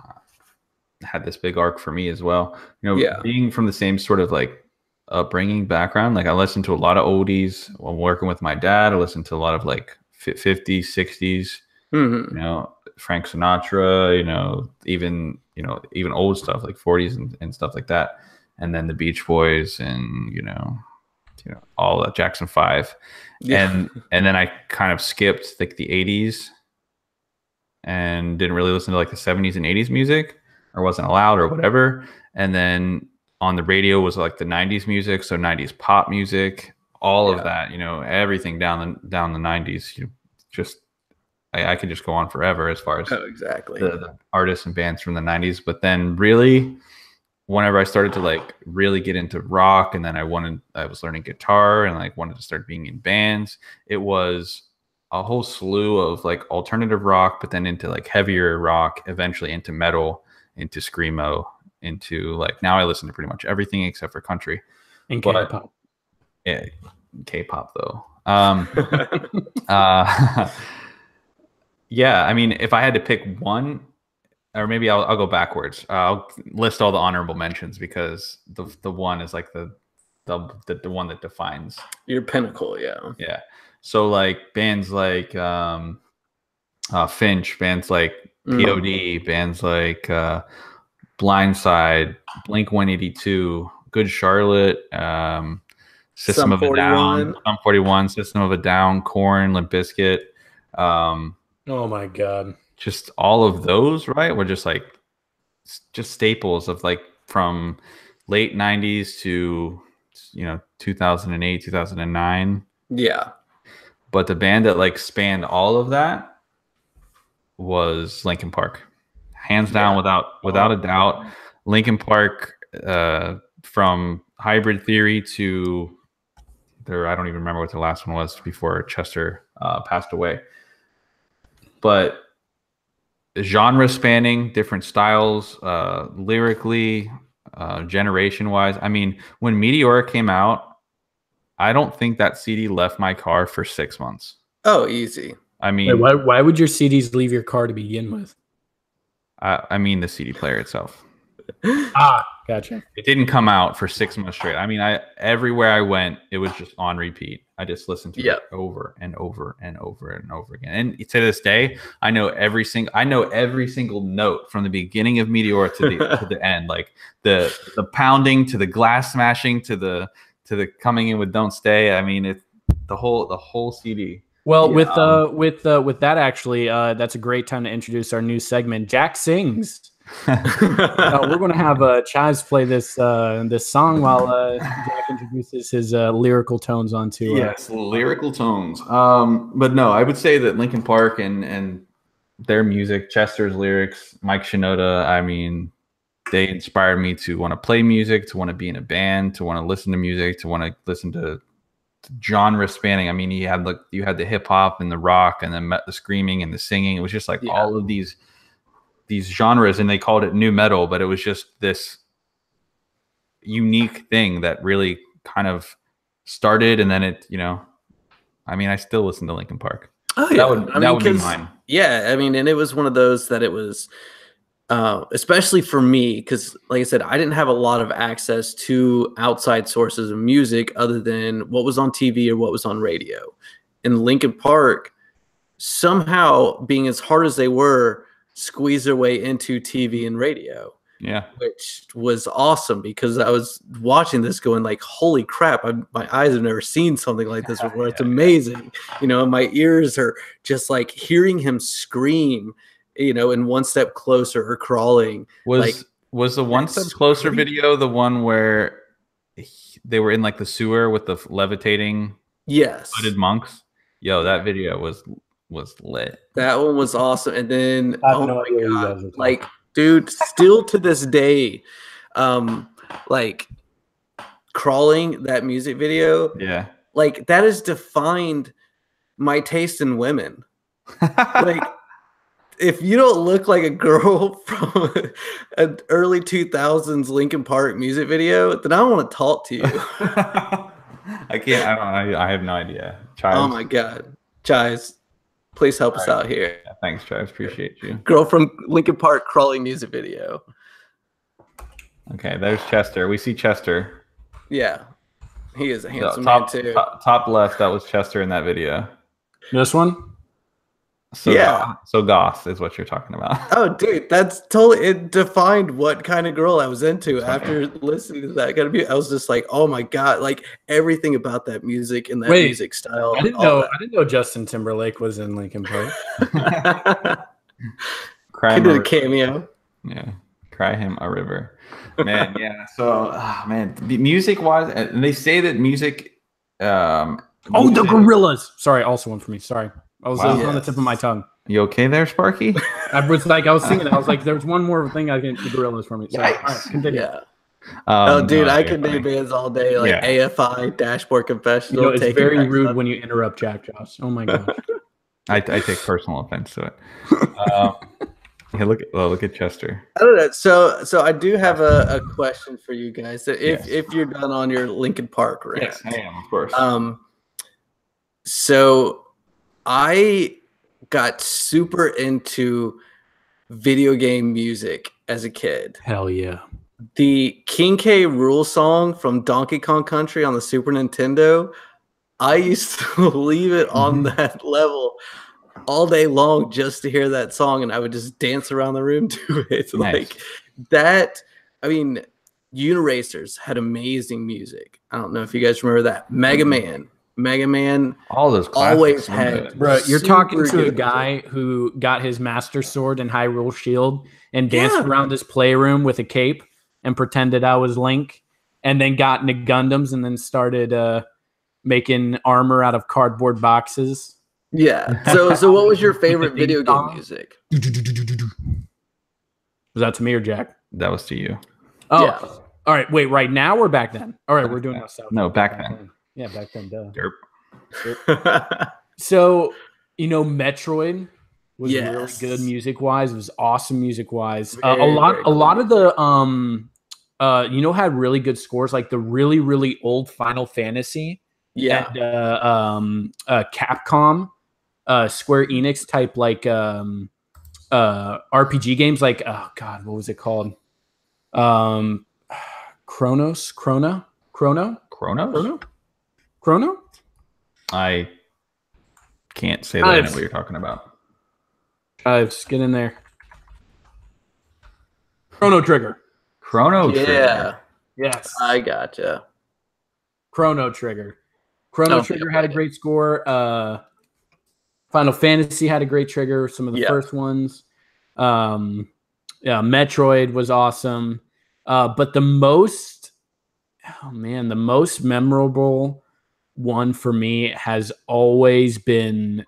had this big arc for me as well. Being from the same sort of like upbringing background, like I listened to a lot of oldies while working with my dad. I listened to a lot of like 50s, 60s, Frank Sinatra, even old stuff like 40s and stuff like that. And then the Beach Boys and, all that Jackson 5. Yeah. And then I kind of skipped like the 80s and didn't really listen to like the 70s and 80s music or wasn't allowed or whatever. And then on the radio was like the 90s music, so 90s pop music, all of that, everything down the 90s. I could just go on forever as far as exactly the artists and bands from the 90s. But then really, whenever I started to like really get into rock, and then I was learning guitar and like wanted to start being in bands, it was a whole slew of like alternative rock, but then into like heavier rock, eventually into metal, into screamo, into like, now I listen to pretty much everything except for country and K-pop. Yeah, K-pop though. Yeah, I mean, if I had to pick one, or maybe I'll go backwards. I'll list all the honorable mentions, because the one is like the one that defines your pinnacle. Yeah. So like bands like Finch, bands like POD, bands like Blindside, Blink 182, Good Charlotte, System of a Down, Sum 41, System of a Down, Korn, Limp Bizkit. Oh my God. Just all of those, right? Were just staples of like from late 90s to 2008, 2009. Yeah. But the band that like spanned all of that was Linkin Park. Hands down, without a doubt. Linkin Park, from Hybrid Theory to I don't even remember what the last one was before Chester passed away. But genre spanning, different styles, lyrically, generation wise. I mean, when Meteora came out, I don't think that CD left my car for 6 months. Oh, easy. I mean, why would your CDs leave your car to begin with? I mean, the CD player itself. Gotcha. It didn't come out for 6 months straight. I mean, everywhere I went, it was just on repeat. I just listened to it over and over and over and over again. And to this day, I know every single note from the beginning of Meteora to the end, like the pounding to the glass smashing to the coming in with Don't Stay. I mean, it's the whole CD. Well, with that, actually, that's a great time to introduce our new segment, Jack Sings. We're going to have Chives play this song while Jack introduces his lyrical tones onto. Yes, lyrical tones. But no, I would say that Linkin Park and their music, Chester's lyrics, Mike Shinoda, I mean, they inspired me to want to play music, to want to be in a band, to want to listen to music, to want to listen to genre spanning. I mean, you had the hip hop and the rock, and then the screaming and the singing. It was just like all of these genres, and they called it new metal, but it was just this unique thing that really kind of started, and then it, I mean, I still listen to Linkin Park. Oh yeah, that would be mine. Yeah, I mean, and it was one of those that it was, especially for me, because like I said, I didn't have a lot of access to outside sources of music other than what was on TV or what was on radio. And Linkin Park, somehow, being as hard as they were, squeeze their way into TV and radio. Yeah. Which was awesome, because I was watching this going like, holy crap, my eyes have never seen something like this before. It's amazing. And my ears are just like hearing him scream, in One Step Closer or Crawling. Was the One Step Closer video the one where they were in like the sewer with the levitating hooded monks? Yo, that video was lit. That one was awesome. And then oh my God, like, dude, still to this day, like Crawling, that music video, like that has defined my taste in women. Like, if you don't look like a girl from an early 2000s Linkin Park music video, then I don't want to talk to you. I can't. I have no idea. Chives. Oh my God, Chives. Please help us out here. Yeah, thanks, Travis. Appreciate you. Girl from Linkin Park Crawling music video. Okay, there's Chester. We see Chester. Yeah. He is a handsome man, too. Top left, that was Chester in that video. This one? So goth is what you're talking about. Oh, dude, that's totally, it defined what kind of girl I was into after listening to that. I was just like, oh my God, like everything about that music and that music style. I didn't know Justin Timberlake was in Linkin Park. He did a cameo. Yeah. Cry him a river. Man, yeah. So, man, music wise, and they say that music Oh, the Gorillas. Sorry, also one for me. Sorry. I was on the tip of my tongue. You okay there, Sparky? I was thinking, I was like, there's one more thing I can the Gorillas for me. Sorry. All right, continue. Yeah. I could name bands all day, like AFI, Dashboard Confessional. It's very rude when you interrupt Jack Josh. Oh my gosh. I take personal offense to it. Look at Chester. I don't know. So I do have a question for you guys. If you're done on your Linkin Park rant. Yes, I am, of course. So I got super into video game music as a kid. Hell yeah. The King K. Rool song from Donkey Kong Country on the Super Nintendo, I used to leave it on that level all day long just to hear that song, and I would just dance around the room to it. Nice. Like that. I mean, Uniracers had amazing music. I don't know if you guys remember that. Mega Man. All those always had. Bro, you're talking to a guy who got his Master Sword and Hyrule Shield and danced around his playroom with a cape and pretended I was Link, and then got into Gundams and then started making armor out of cardboard boxes. Yeah. So what was your favorite video game music? Was that to me or Jack? That was to you. Oh, yeah. All right. Wait, right now or back then? All right, we're doing nostalgia. No, back then. Yeah, back then. Duh. Derp. So, Metroid was really good music wise. It was awesome music wise. A lot of the had really good scores, like the really, really old Final Fantasy. Yeah. And Capcom, Square Enix type like RPG games, like what was it called? Chrono? I can't say that I know what you're talking about. Just get in there. Chrono Trigger. Trigger. Yes. I gotcha. Chrono Trigger. Chrono Trigger had a great score. Final Fantasy had a great trigger. Some of the first ones. Metroid was awesome. But the most memorable one for me has always been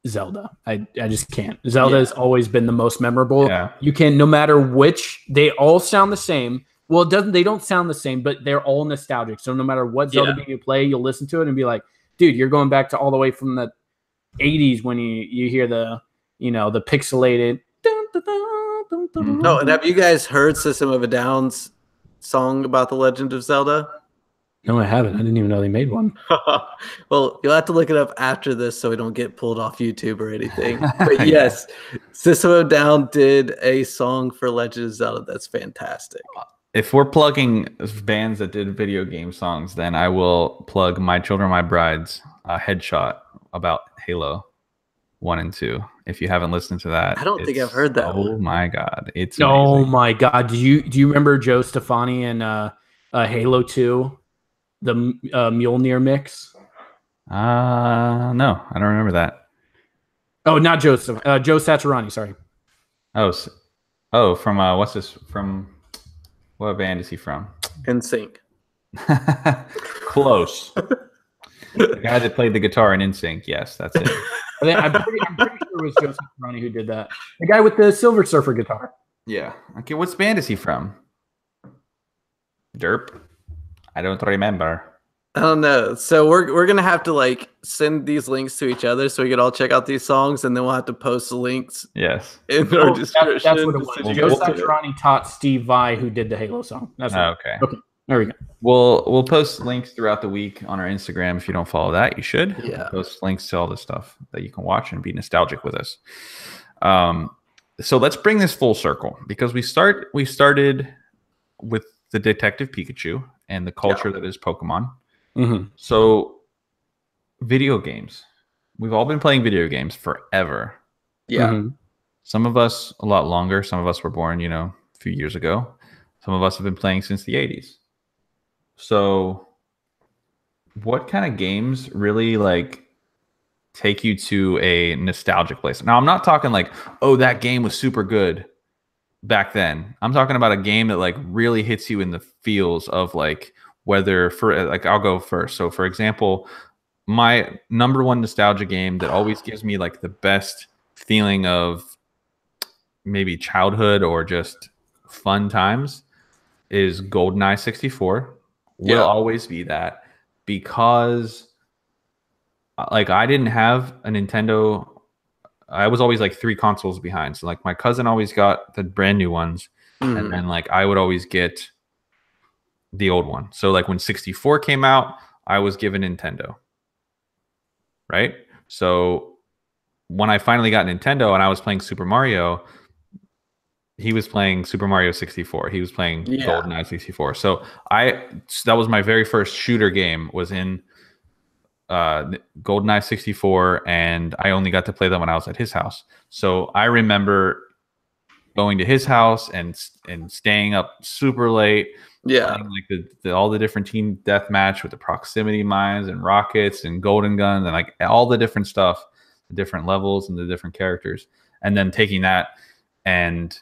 Zelda. I just can't. Zelda has always been the most memorable. Yeah. You can, no matter which, they all sound the same. Well, they don't sound the same, but they're all nostalgic. So no matter what Zelda game you play, you'll listen to it and be like, dude, you're going back to all the way from the 80s when you hear the pixelated. No, and have you guys heard System of a Down's song about the Legend of Zelda? No, I haven't. I didn't even know they made one. Well, you'll have to look it up after this so we don't get pulled off YouTube or anything. But yes, System of a Down did a song for Legend of Zelda that's fantastic. If we're plugging bands that did video game songs, then I will plug My Children, My Brides, Headshot about Halo 1 and 2. If you haven't listened to that, I don't think I've heard that. Oh my God, it's amazing. Oh my God, do you remember Joe Stefani and Halo 2, the Mjolnir mix? No, I don't remember that. Oh, not Joe Satriani. Sorry. Oh, from what's this from? What band is he from? NSYNC. Close. The guy that played the guitar in NSYNC. Yes, that's it. I'm pretty sure it was Joseph Ronnie who did that. The guy with the Silver Surfer guitar. Yeah. Okay, what band is he from? Derp. I don't remember. I don't know. So we're gonna have to send these links to each other so we can all check out these songs, and then we'll have to post the links. Yes. In our description. That's what it was. Joe Satriani taught Steve Vai, who did the Halo song. That's okay. Okay. There we go. We'll post links throughout the week on our Instagram. If you don't follow that, you should. Yeah. We'll post links to all the stuff that you can watch and be nostalgic with us. So let's bring this full circle, because we started with the Detective Pikachu and the culture that is Pokemon. Mm-hmm. So video games. We've all been playing video games forever. Yeah. Mm-hmm. Some of us a lot longer. Some of us were born, a few years ago. Some of us have been playing since the 80s. So what kind of games really take you to a nostalgic place? Now, I'm not talking that game was super good back then. I'm talking about a game that really hits you in the feels of whether for like I'll go first. So for example, my number one nostalgia game that always gives me like the best feeling of maybe childhood or just fun times is GoldenEye 64. Will always be that, because like I didn't have a Nintendo. I was always like 3 consoles behind. So like my cousin always got the brand new ones, and then like I would always get the old one. So like when 64 came out, I was given Nintendo. Right? So when I finally got Nintendo and I was playing Super Mario, he was playing Super Mario 64. He was playing GoldenEye 64. So that was my very first shooter game, was in GoldenEye 64, and I only got to play them when I was at his house. So I remember going to his house and staying up super late. Playing like all the different team deathmatch with the proximity mines and rockets and golden guns and like all the different stuff, the different levels and the different characters, and then taking that, and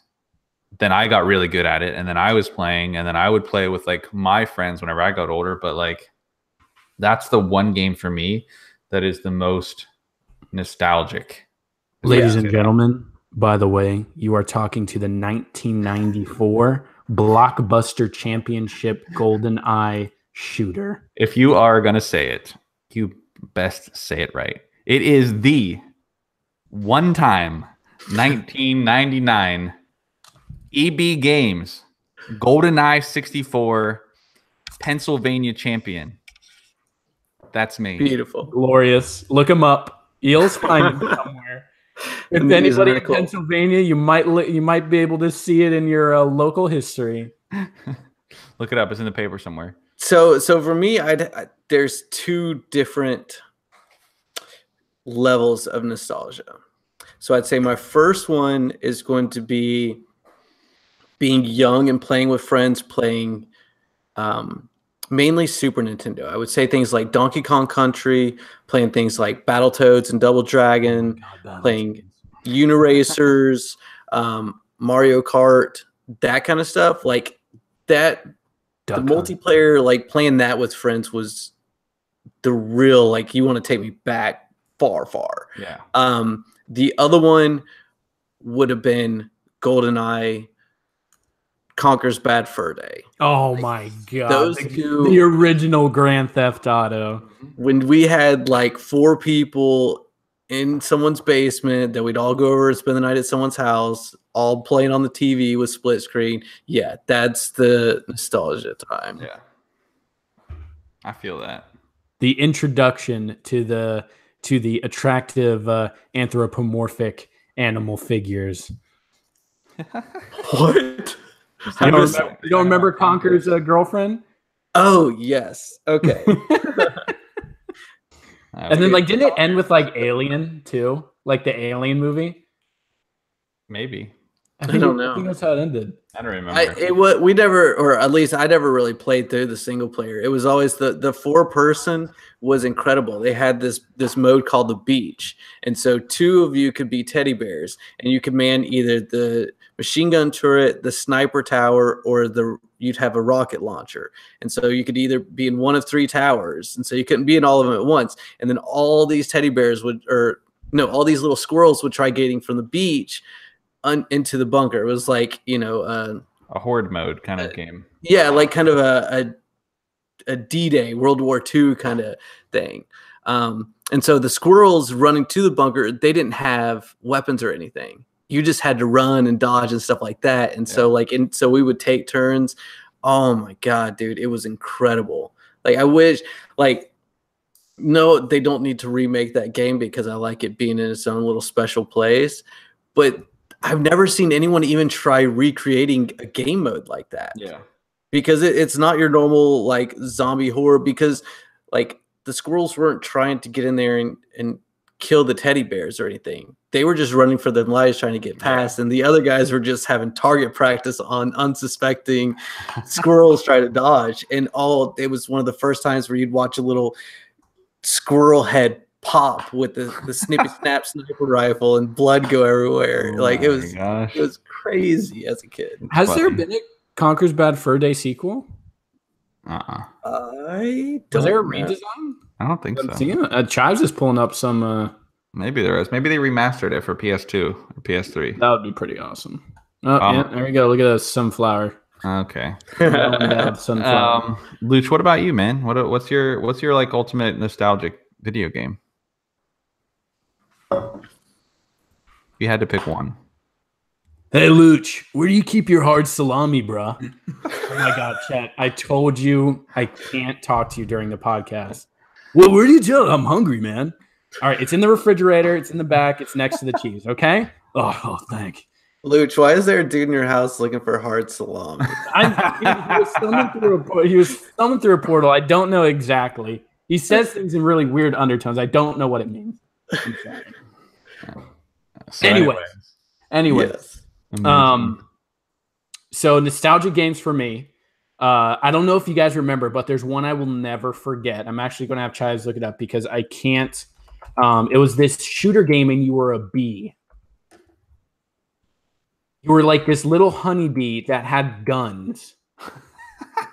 then I got really good at it, and then I was playing, and then I would play with like my friends whenever I got older. But like that's the one game for me that is the most nostalgic. Ladies and gentlemen, by the way, you are talking to the 1994 Blockbuster Championship GoldenEye shooter. If you are going to say it, you best say it right. It is the one-time 1999 EB Games GoldenEye 64 Pennsylvania champion. That's me. Beautiful. Glorious. Look him up. You'll find him somewhere. If anybody in Pennsylvania, you might be able to see it in your local history. Look it up. It's in the paper somewhere. So for me, there's 2 different levels of nostalgia. So I'd say my first one is going to be being young and playing with friends, playing mainly Super Nintendo. I would say things like Donkey Kong Country, playing things like Battletoads and Double Dragon, playing Uniracers, Mario Kart, that kind of stuff. Like that, the multiplayer, like playing that with friends was the real, like, you want to take me back far. Yeah. The other one would have been GoldenEye Conker's Bad Fur Day. Oh my god. Those two, the original Grand Theft Auto. When we had like 4 people in someone's basement that we'd all go over and spend the night at someone's house, all playing on the TV with split screen. Yeah, that's the nostalgia time. Yeah. I feel that. The introduction to the attractive anthropomorphic animal figures. What? You don't remember Conker's girlfriend? Oh, yes. Okay. And then, like, didn't it end with, like, Alien, too? Like, the Alien movie? Maybe. I don't know. I think that's how it ended. I don't remember. We never, or at least I never really played through the single player. It was always the 4-person was incredible. They had this mode called the beach. And so 2 of you could be teddy bears, and you could man either the machine gun turret, the sniper tower, or you'd have a rocket launcher. And so you could either be in one of 3 towers. And so you couldn't be in all of them at once. And then all these teddy bears all these little squirrels would try getting from the beach into the bunker. It was like, a horde mode kind of game. Yeah, like kind of a D-Day, World War II kind of thing. And so the squirrels running to the bunker, they didn't have weapons or anything. You just had to run and dodge and stuff like that. And so so we would take turns. Oh my God, dude, it was incredible. Like, I wish, like, no, they don't need to remake that game because I like it being in its own little special place. But I've never seen anyone even try recreating a game mode like that. Yeah. Because it's not your normal, like, zombie horror, because, like, the squirrels weren't trying to get in there and kill the teddy bears or anything. They were just running for their lives trying to get past, and the other guys were just having target practice on unsuspecting squirrels trying to dodge. And it was one of the first times where you'd watch a little squirrel head pop with the snippy snap sniper rifle and blood go everywhere. It was crazy as a kid. Has there been a Conker's Bad Fur Day sequel? I don't Was there a know. redesign? I don't think so. Chives is pulling up some. Maybe there is. Maybe they remastered it for PS2 or PS3. That would be pretty awesome. Oh, yeah, there we go. Look at that sunflower. Okay. Sunflower. Luch, what about you, man? What's your like ultimate nostalgic video game? You had to pick one. Hey, Luch, where do you keep your hard salami, bro? Oh my God, chat! I told you I can't talk to you during the podcast. Well, where do you tell? I'm hungry, man. All right, it's in the refrigerator. It's in the back. It's next to the cheese. Okay. Oh, thank you. Luch, why is there a dude in your house looking for hard salami? He was thumbing through a portal. I don't know exactly. He says things in really weird undertones. I don't know what it means. So anyways. Yes. So nostalgic games for me. I don't know if you guys remember, but there's one I will never forget. I'm actually going to have Chives look it up because I can't. It was this shooter game, and you were a bee. You were like this little honeybee that had guns.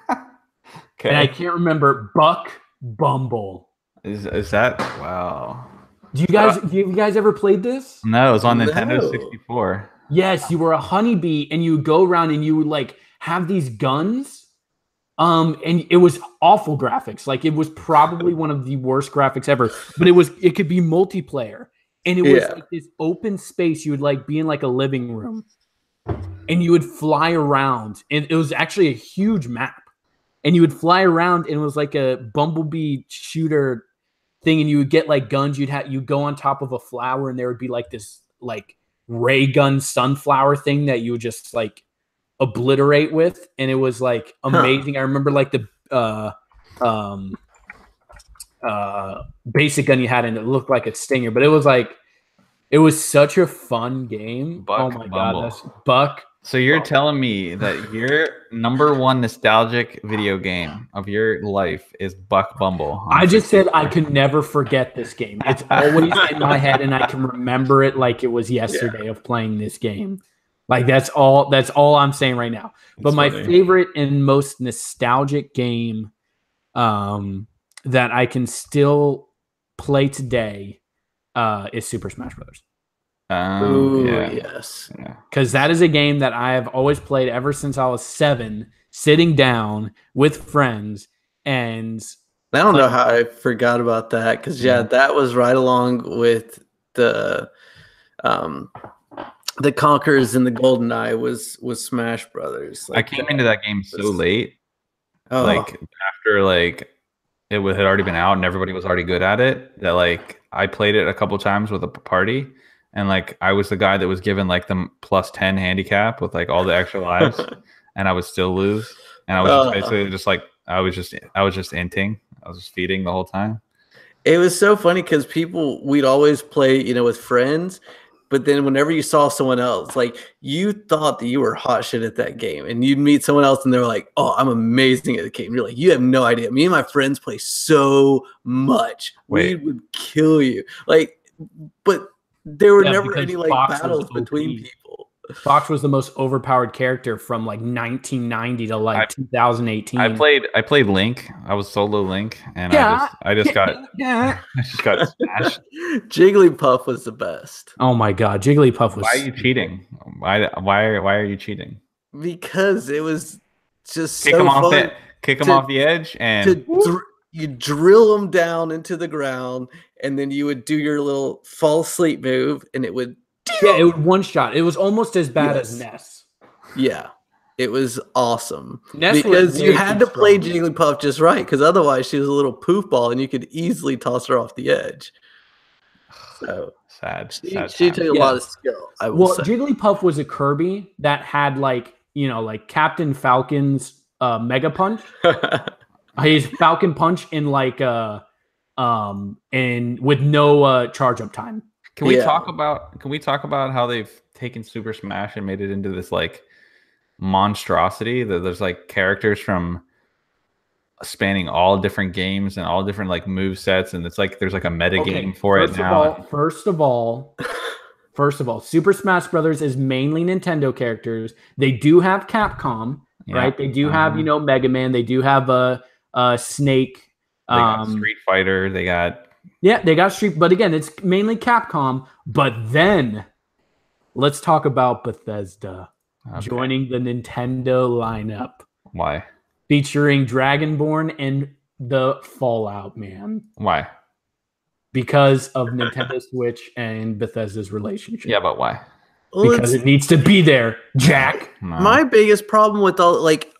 Okay. And I can't remember. Buck Bumble. Is that wow? Do you guys ever played this? No, it was on Nintendo 64. Yes, you were a honeybee, and you would go around and you would like have these guns. And it was awful graphics. Like it was probably one of the worst graphics ever. But it could be multiplayer, and it was like this open space. You would like be in like a living room, and you would fly around. And it was actually a huge map, and you would fly around, and it was like a bumblebee shooter thing. And you would get like guns. You'd go on top of a flower, and there would be like this like ray gun sunflower thing that you would just like obliterate with, and it was like amazing. I remember like the basic gun you had, and it looked like a stinger, but it was such a fun game. Buck God, Bumble. Buck. So you're telling me that your number one nostalgic video game of your life is Buck Bumble? I just said I could never forget this game. It's always in my head, and I can remember it like it was yesterday of playing this game. Like that's all I'm saying right now. But my favorite and most nostalgic game that I can still play today is Super Smash Brothers. Yes. Because that is a game that I have always played ever since I was 7, sitting down with friends. And I don't know how I forgot about that, because that was right along with the Conquerors and the GoldenEye was Smash Brothers. Like, I came into that game so late. Like after like it had already been out and everybody was already good at it, that like I played it a couple times with a party, and like I was the guy that was given like the +10 handicap with like all the extra lives, and I would still lose. And I was just basically just like I was just inting. I was just feeding the whole time. It was so funny because we'd always play, with friends. But then whenever you saw someone else, like you thought that you were hot shit at that game, and you'd meet someone else and they're like, "Oh, I'm amazing at the game." You're like, "You have no idea. Me and my friends play so much. We would kill you." Like, but there were never any like battles between people. Fox was the most overpowered character from like 1990 to like 2018. I played Link. I was solo Link, and I just got smashed. Jigglypuff was the best. Oh my god, Jigglypuff was. Why are you cheating? Why are you cheating? Because it was just kick so him fun. Kick him off the edge, and you drill them down into the ground, and then you would do your little fall asleep move, and it would. Yeah, it would one shot. It was almost as bad as Ness. Yeah, it was awesome. Ness because you had to play Jigglypuff just right, because otherwise she was a little poof ball, and you could easily toss her off the edge. So sad. She took a lot of skill. Jigglypuff was a Kirby that had like Captain Falcon's Mega Punch. His Falcon Punch in like and with no charge up time. Can we talk about how they've taken Super Smash and made it into this like monstrosity that there's like characters from spanning all different games and all different like move sets, and it's like there's like a meta game for it now. First of all, Super Smash Brothers is mainly Nintendo characters. They do have Capcom. right? They do have, Mega Man. They do have a Snake. They got Street Fighter. They got Street. But again, it's mainly Capcom. But then let's talk about Bethesda joining the Nintendo lineup. Why? Featuring Dragonborn and the Fallout, man. Why? Because of Nintendo Switch and Bethesda's relationship. Yeah, but why? Because it needs to be there, Jack. No. My biggest problem with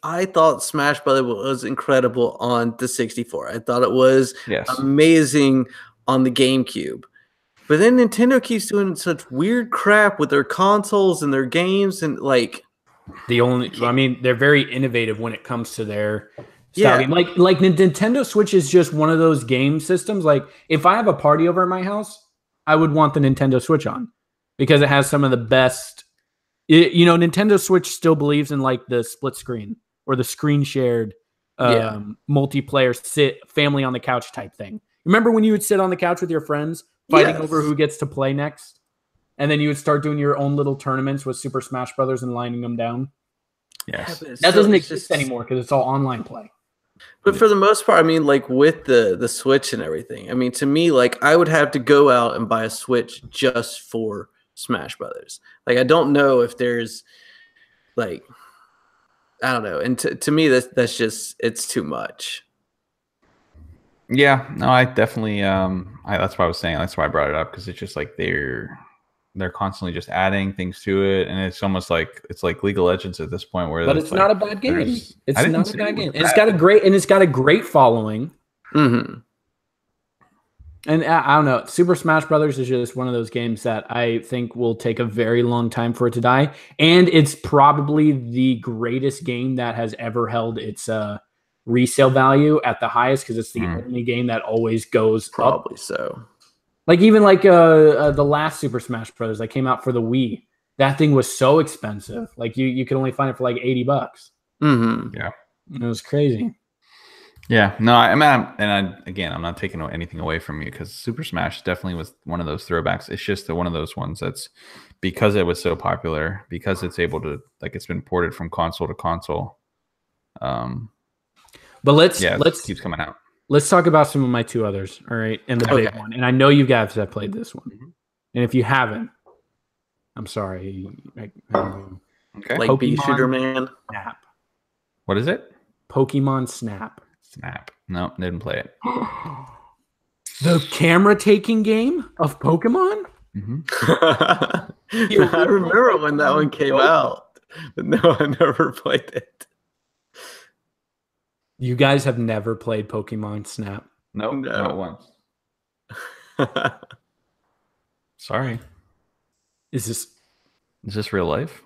I thought Smash Brothers was incredible on the 64. I thought it was amazing on the GameCube. But then Nintendo keeps doing such weird crap with their consoles and their games and they're very innovative when it comes to their style game. Like Nintendo Switch is just one of those game systems. Like if I have a party over at my house, I would want the Nintendo Switch on because it has some of the best. Nintendo Switch still believes in like the split screen or the screen shared multiplayer family on the couch type thing. Remember when you would sit on the couch with your friends fighting over who gets to play next? And then you would start doing your own little tournaments with Super Smash Brothers and lining them down. Yes. That doesn't exist anymore because it's all online play. But for the most part, with the Switch and everything, to me, I would have to go out and buy a Switch just for Smash Brothers. I don't know if there's I don't know. And to me, that's just, it's too much. Yeah, no, I definitely, that's why I was saying, that's why I brought it up. Cause it's just they're constantly just adding things to it, and it's almost like League of Legends at this point. Where, but it's not a bad game. It's not a bad game. It's got a great following. Mm-hmm. And I don't know. Super Smash Brothers is just one of those games that I think will take a very long time for it to die, and it's probably the greatest game that has ever held its resale value at the highest because it's the only game that always goes probably up. So. Even the last Super Smash Bros. That came out for the Wii, that thing was so expensive. You could only find it for $80. Mm-hmm. Yeah, it was crazy. Yeah, no, I'm not taking anything away from you because Super Smash definitely was one of those throwbacks. It's just one of those ones that's because it was so popular, because it's able to it's been ported from console to console. But let's keeps coming out. Let's talk about some of my two others, all right? And the big one. And I know you guys have played this one. Mm-hmm. And if you haven't, I'm sorry. Okay. Like Bee Shooter Man? Snap. What is it? Pokemon Snap. Snap. No, didn't play it. The camera taking game of Pokemon? Mm-hmm. I remember when that one came out. But no, I never played it. You guys have never played Pokemon Snap? Nope, not once. Sorry. Is this real life?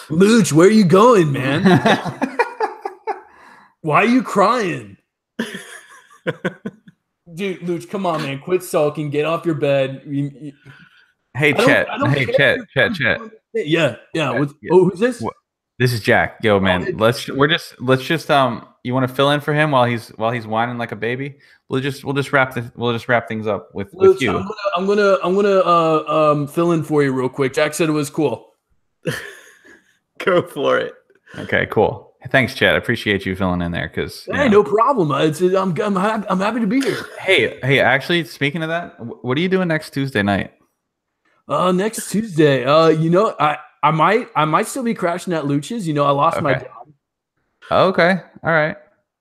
Luch, where are you going, man? Why are you crying? Dude, Luch, come on, man. Quit sulking. Get off your bed. Hey, Chet. Chet. Yeah. Who's this? What? This is Jack. Yo, man. Let's just you want to fill in for him while he's whining like a baby? We'll just wrap things up with you. I'm gonna fill in for you real quick. Jack said it was cool. Go for it. Okay, cool. Thanks, Chad. I appreciate you filling in there because hey, no problem. I'm happy to be here. Hey, actually, speaking of that, what are you doing next Tuesday night? Next Tuesday. I might still be crashing at Luch's. I lost my job. Okay. All right.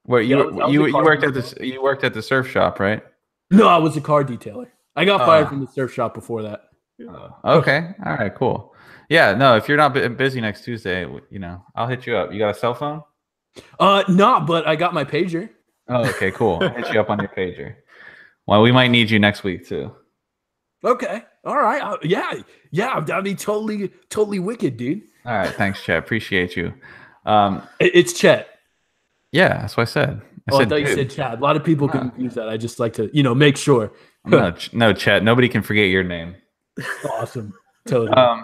Well, you worked at the surf shop, right? No, I was a car detailer. I got fired from the surf shop before that. Okay. All right. Cool. Yeah. No, if you're not busy next Tuesday, I'll hit you up. You got a cell phone? No, but I got my pager. Oh, okay. Cool. I'll hit you up on your pager. Well, we might need you next week too. Okay. All right. Yeah. That'd be totally wicked, dude. All right. Thanks, Chet. Appreciate you. It's Chet. Yeah, that's what I said. I thought you said Chad. A lot of people confuse that. I just like to, make sure. No, Chet. Nobody can forget your name. Awesome. Totally.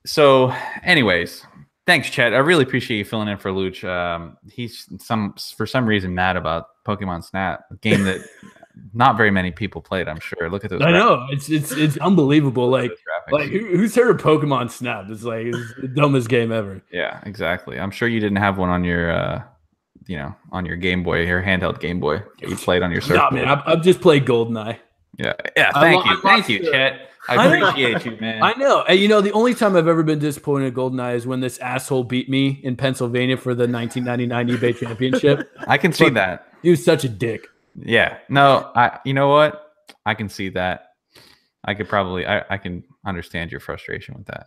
So, anyways, thanks, Chet. I really appreciate you filling in for Luch. He's for some reason mad about Pokemon Snap, a game that not very many people played. I'm sure. Look at those. I know it's unbelievable. Like who's heard of Pokemon Snap? It's the dumbest game ever. Yeah, exactly. I'm sure you didn't have one on your on your Game Boy, your handheld Game Boy. You played on your surfboard. Nah, man, I've just played GoldenEye. Yeah. Thank you, Chet. I appreciate you, man. I know. And the only time I've ever been disappointed in GoldenEye is when this asshole beat me in Pennsylvania for the 1999 eBay championship. I can see that. He was such a dick. Yeah. No, you know what? I can see that. I can understand your frustration with that.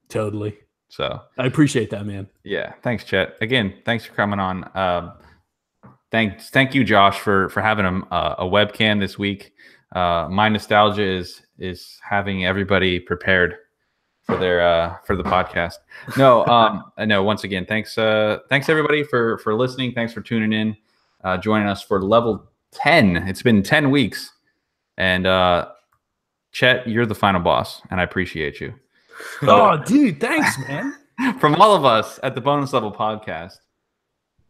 Totally. So I appreciate that, man. Yeah. Thanks, Chet. Again, thanks for coming on. Thank you, Josh, for having a webcam this week. My nostalgia is having everybody prepared for the podcast. No, once again, thanks everybody for listening. Thanks for tuning in, joining us for level 10. It's been 10 weeks, and Chet, you're the final boss, and I appreciate you. Oh, dude, thanks, man. From all of us at the Bonus Level Podcast,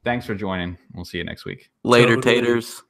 thanks for joining. We'll see you next week. Later, taters.